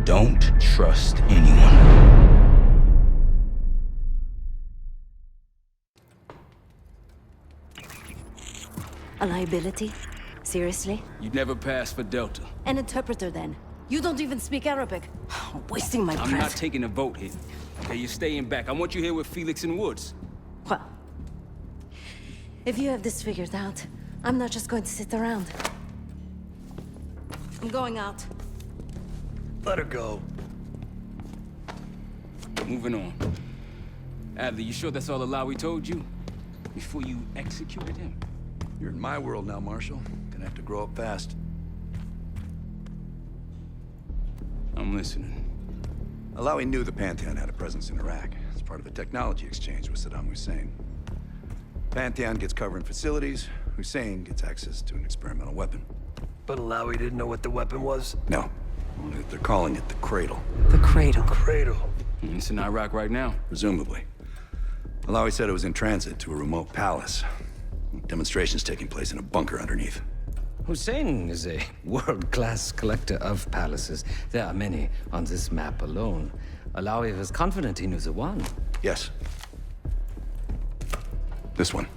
Don't trust anyone. A liability? Seriously? You'd never pass for Delta. An interpreter then? You don't even speak Arabic. Wasting my breath. I'm not taking a vote here. Okay, you're staying back. I want you here with Felix and Woods. Well, if you have this figured out, I'm not just going to sit around. I'm going out. Let her go. Moving on. Adler, you sure that's all Alawi told you? Before you executed him? You're in my world now, Marshal. Gonna have to grow up fast. I'm listening. Alawi knew the Pantheon had a presence in Iraq. It's part of a technology exchange with Saddam Hussein. Pantheon gets cover in facilities. Hussein gets access to an experimental weapon. But Alawi didn't know what the weapon was? No. Only that they're calling it the Cradle. The Cradle. Cradle. It's in Iraq right now. Presumably. Alawi said it was in transit to a remote palace. Demonstrations taking place in a bunker underneath. Hussein is a world-class collector of palaces. There are many on this map alone. Alawi was confident he knew the one. Yes. This one.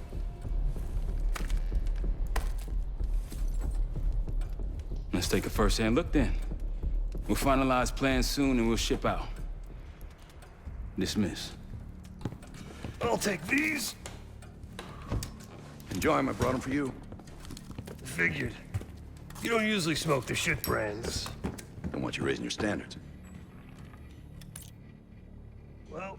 Let's take a first-hand look then. We'll finalize plans soon and we'll ship out. Dismiss. I'll take these. Enjoy them. I brought them for you. Figured. You don't usually smoke the shit brands. Don't want you raising your standards. Well,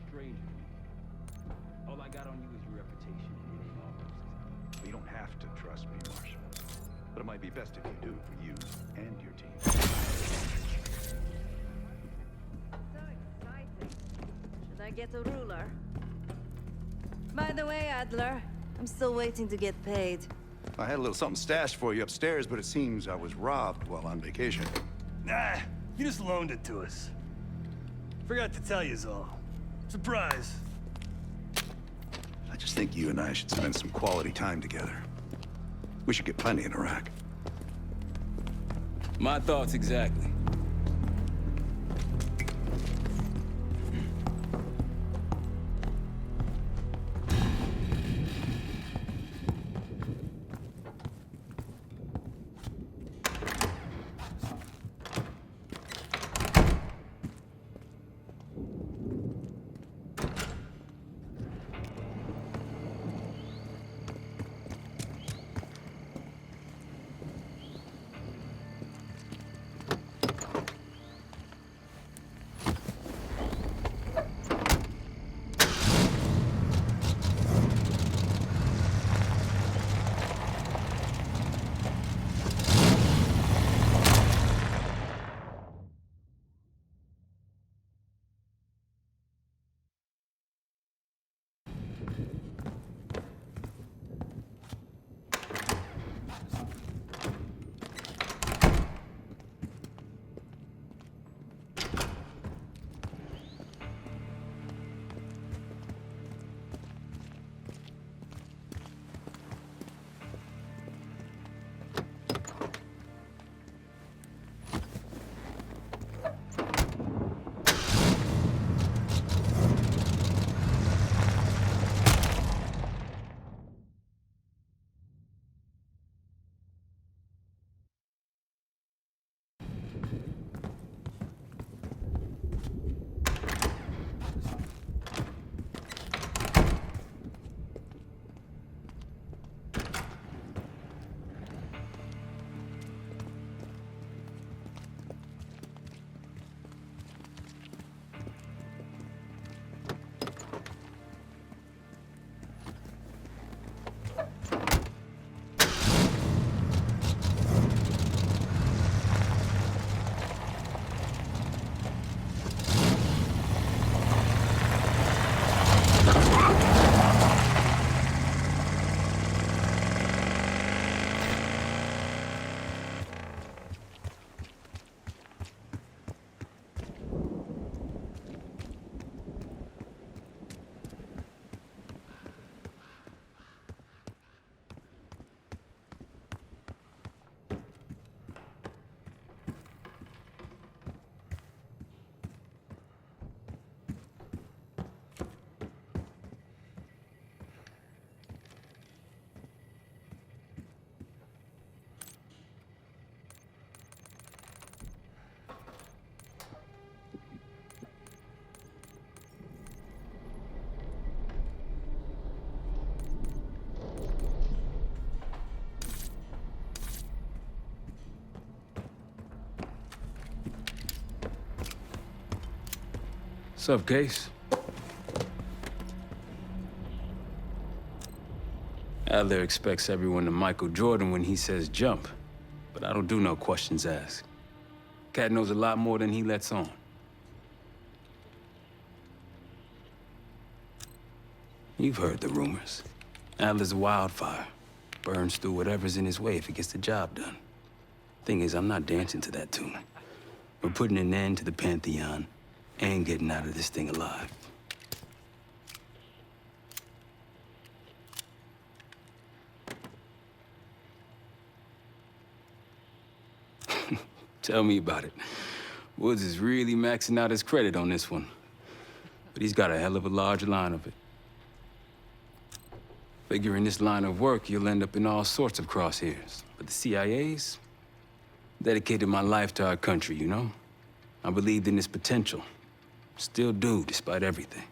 Stranger. All I got on you is your reputation, and it ain't all roses. You don't have to trust me, Marshal. But it might be best if you do, for you and your team. Should I get a ruler? By the way, Adler, I'm still waiting to get paid. I had a little something stashed for you upstairs, but it seems I was robbed while on vacation. nah, you just loaned it to us. Forgot to tell you all. Surprise. I just think you and I should spend some quality time together. We should get plenty in Iraq. My thoughts exactly. Sup, Case? Adler expects everyone to Michael Jordan when he says jump, but I don't do no questions asked. Cat knows a lot more than he lets on. You've heard the rumors. Adler's a wildfire. Burns through whatever's in his way if he gets the job done. Thing is, I'm not dancing to that tune. We're putting an end to the Pantheon and getting out of this thing alive. Tell me about it. Woods is really maxing out his credit on this one. But he's got a hell of a large line of it. Figure in this line of work, you'll end up in all sorts of crosshairs. But the CIA's dedicated my life to our country, you know? I believed in its potential. Still do, despite everything.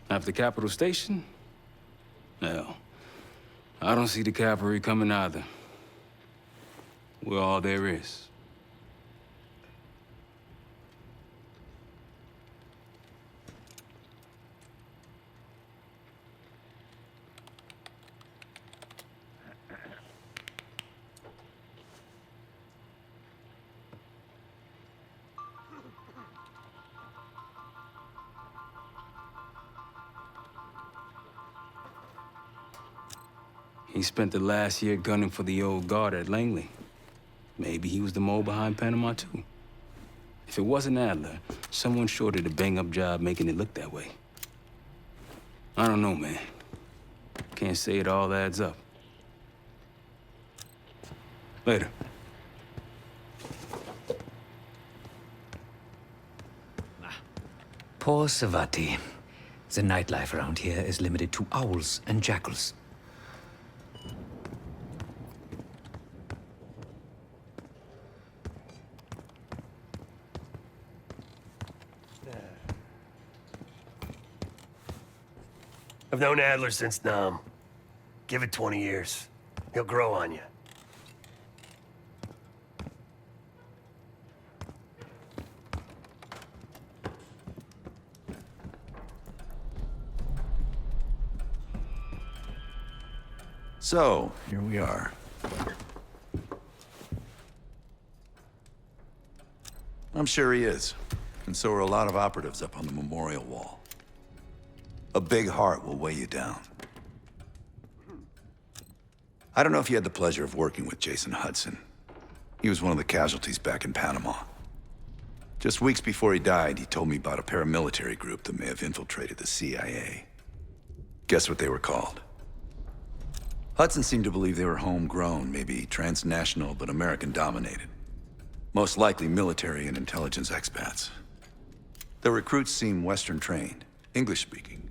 After Capital Station? No. I don't see the cavalry coming either. We're all there is. He spent the last year gunning for the old guard at Langley. Maybe he was the mole behind Panama, too. If it wasn't Adler, someone sure did a bang-up job making it look that way. I don't know, man. Can't say it all adds up. Later. Poor Savati. The nightlife around here is limited to owls and jackals. I've known Adler since Nam. Give it 20 years. He'll grow on you. So, here we are. I'm sure he is. And so are a lot of operatives up on the memorial wall. A big heart will weigh you down. I don't know if you had the pleasure of working with Jason Hudson. He was one of the casualties back in Panama. Just weeks before he died, he told me about a paramilitary group that may have infiltrated the CIA. Guess what they were called? Hudson seemed to believe they were homegrown, maybe transnational, but American-dominated. Most likely military and intelligence expats. The recruits seem Western-trained, English-speaking.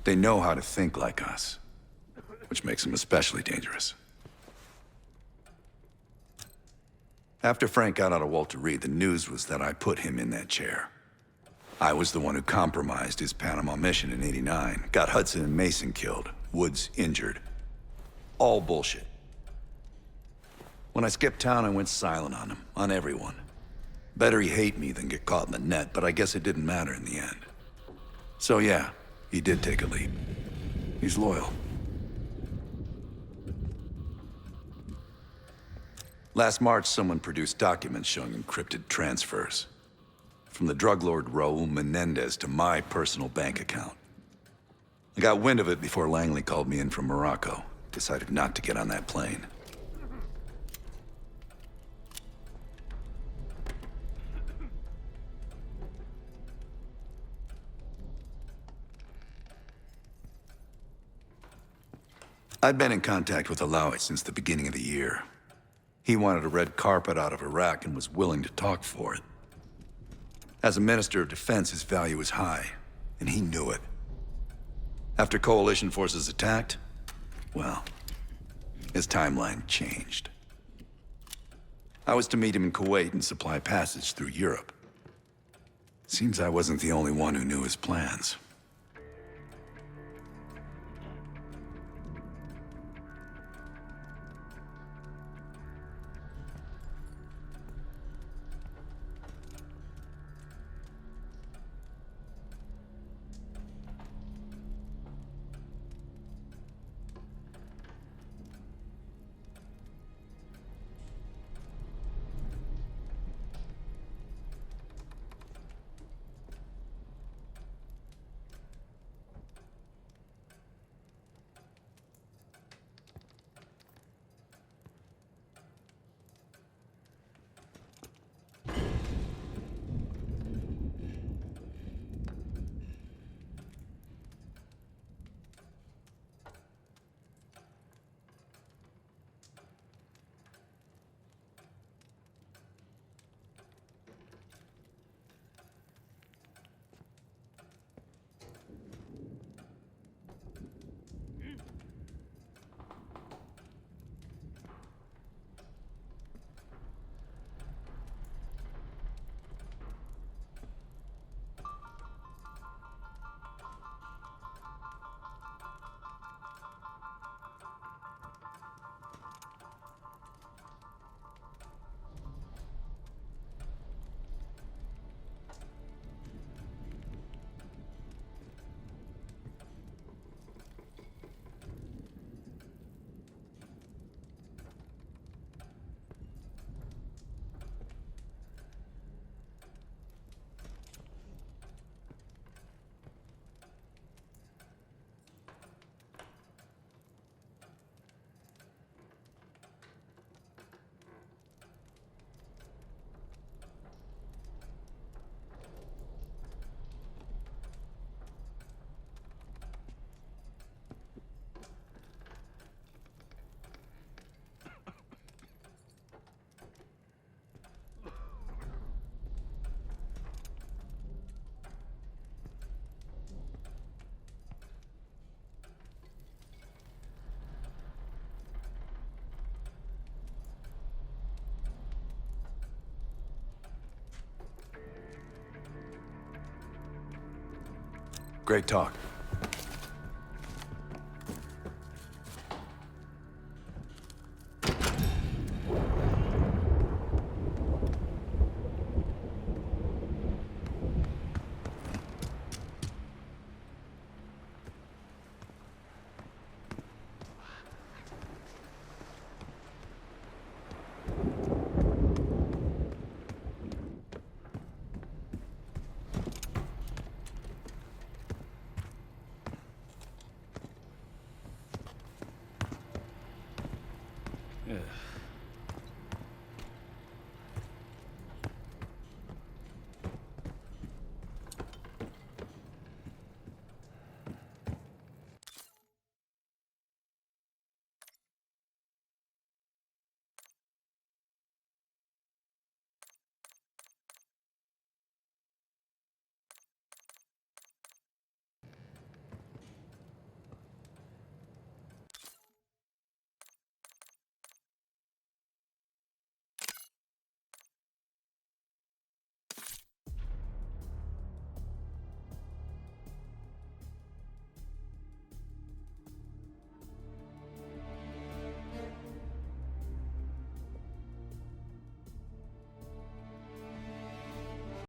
They know how to think like us, which makes them especially dangerous. After Frank got out of Walter Reed, the news was that I put him in that chair. I was the one who compromised his Panama mission in '89, got Hudson and Mason killed, Woods injured. All bullshit. When I skipped town, I went silent on him, on everyone. Better he hate me than get caught in the net, but I guess it didn't matter in the end. So yeah, he did take a leap. He's loyal. Last March, someone produced documents showing encrypted transfers. From the drug lord Raul Menendez to my personal bank account. I got wind of it before Langley called me in from Morocco. Decided not to get on that plane. I'd been in contact with Alawi since the beginning of the year. He wanted a red carpet out of Iraq and was willing to talk for it. As a Minister of Defense, his value was high, and he knew it. After Coalition forces attacked, well, his timeline changed. I was to meet him in Kuwait and supply passage through Europe. Seems I wasn't the only one who knew his plans. Great talk.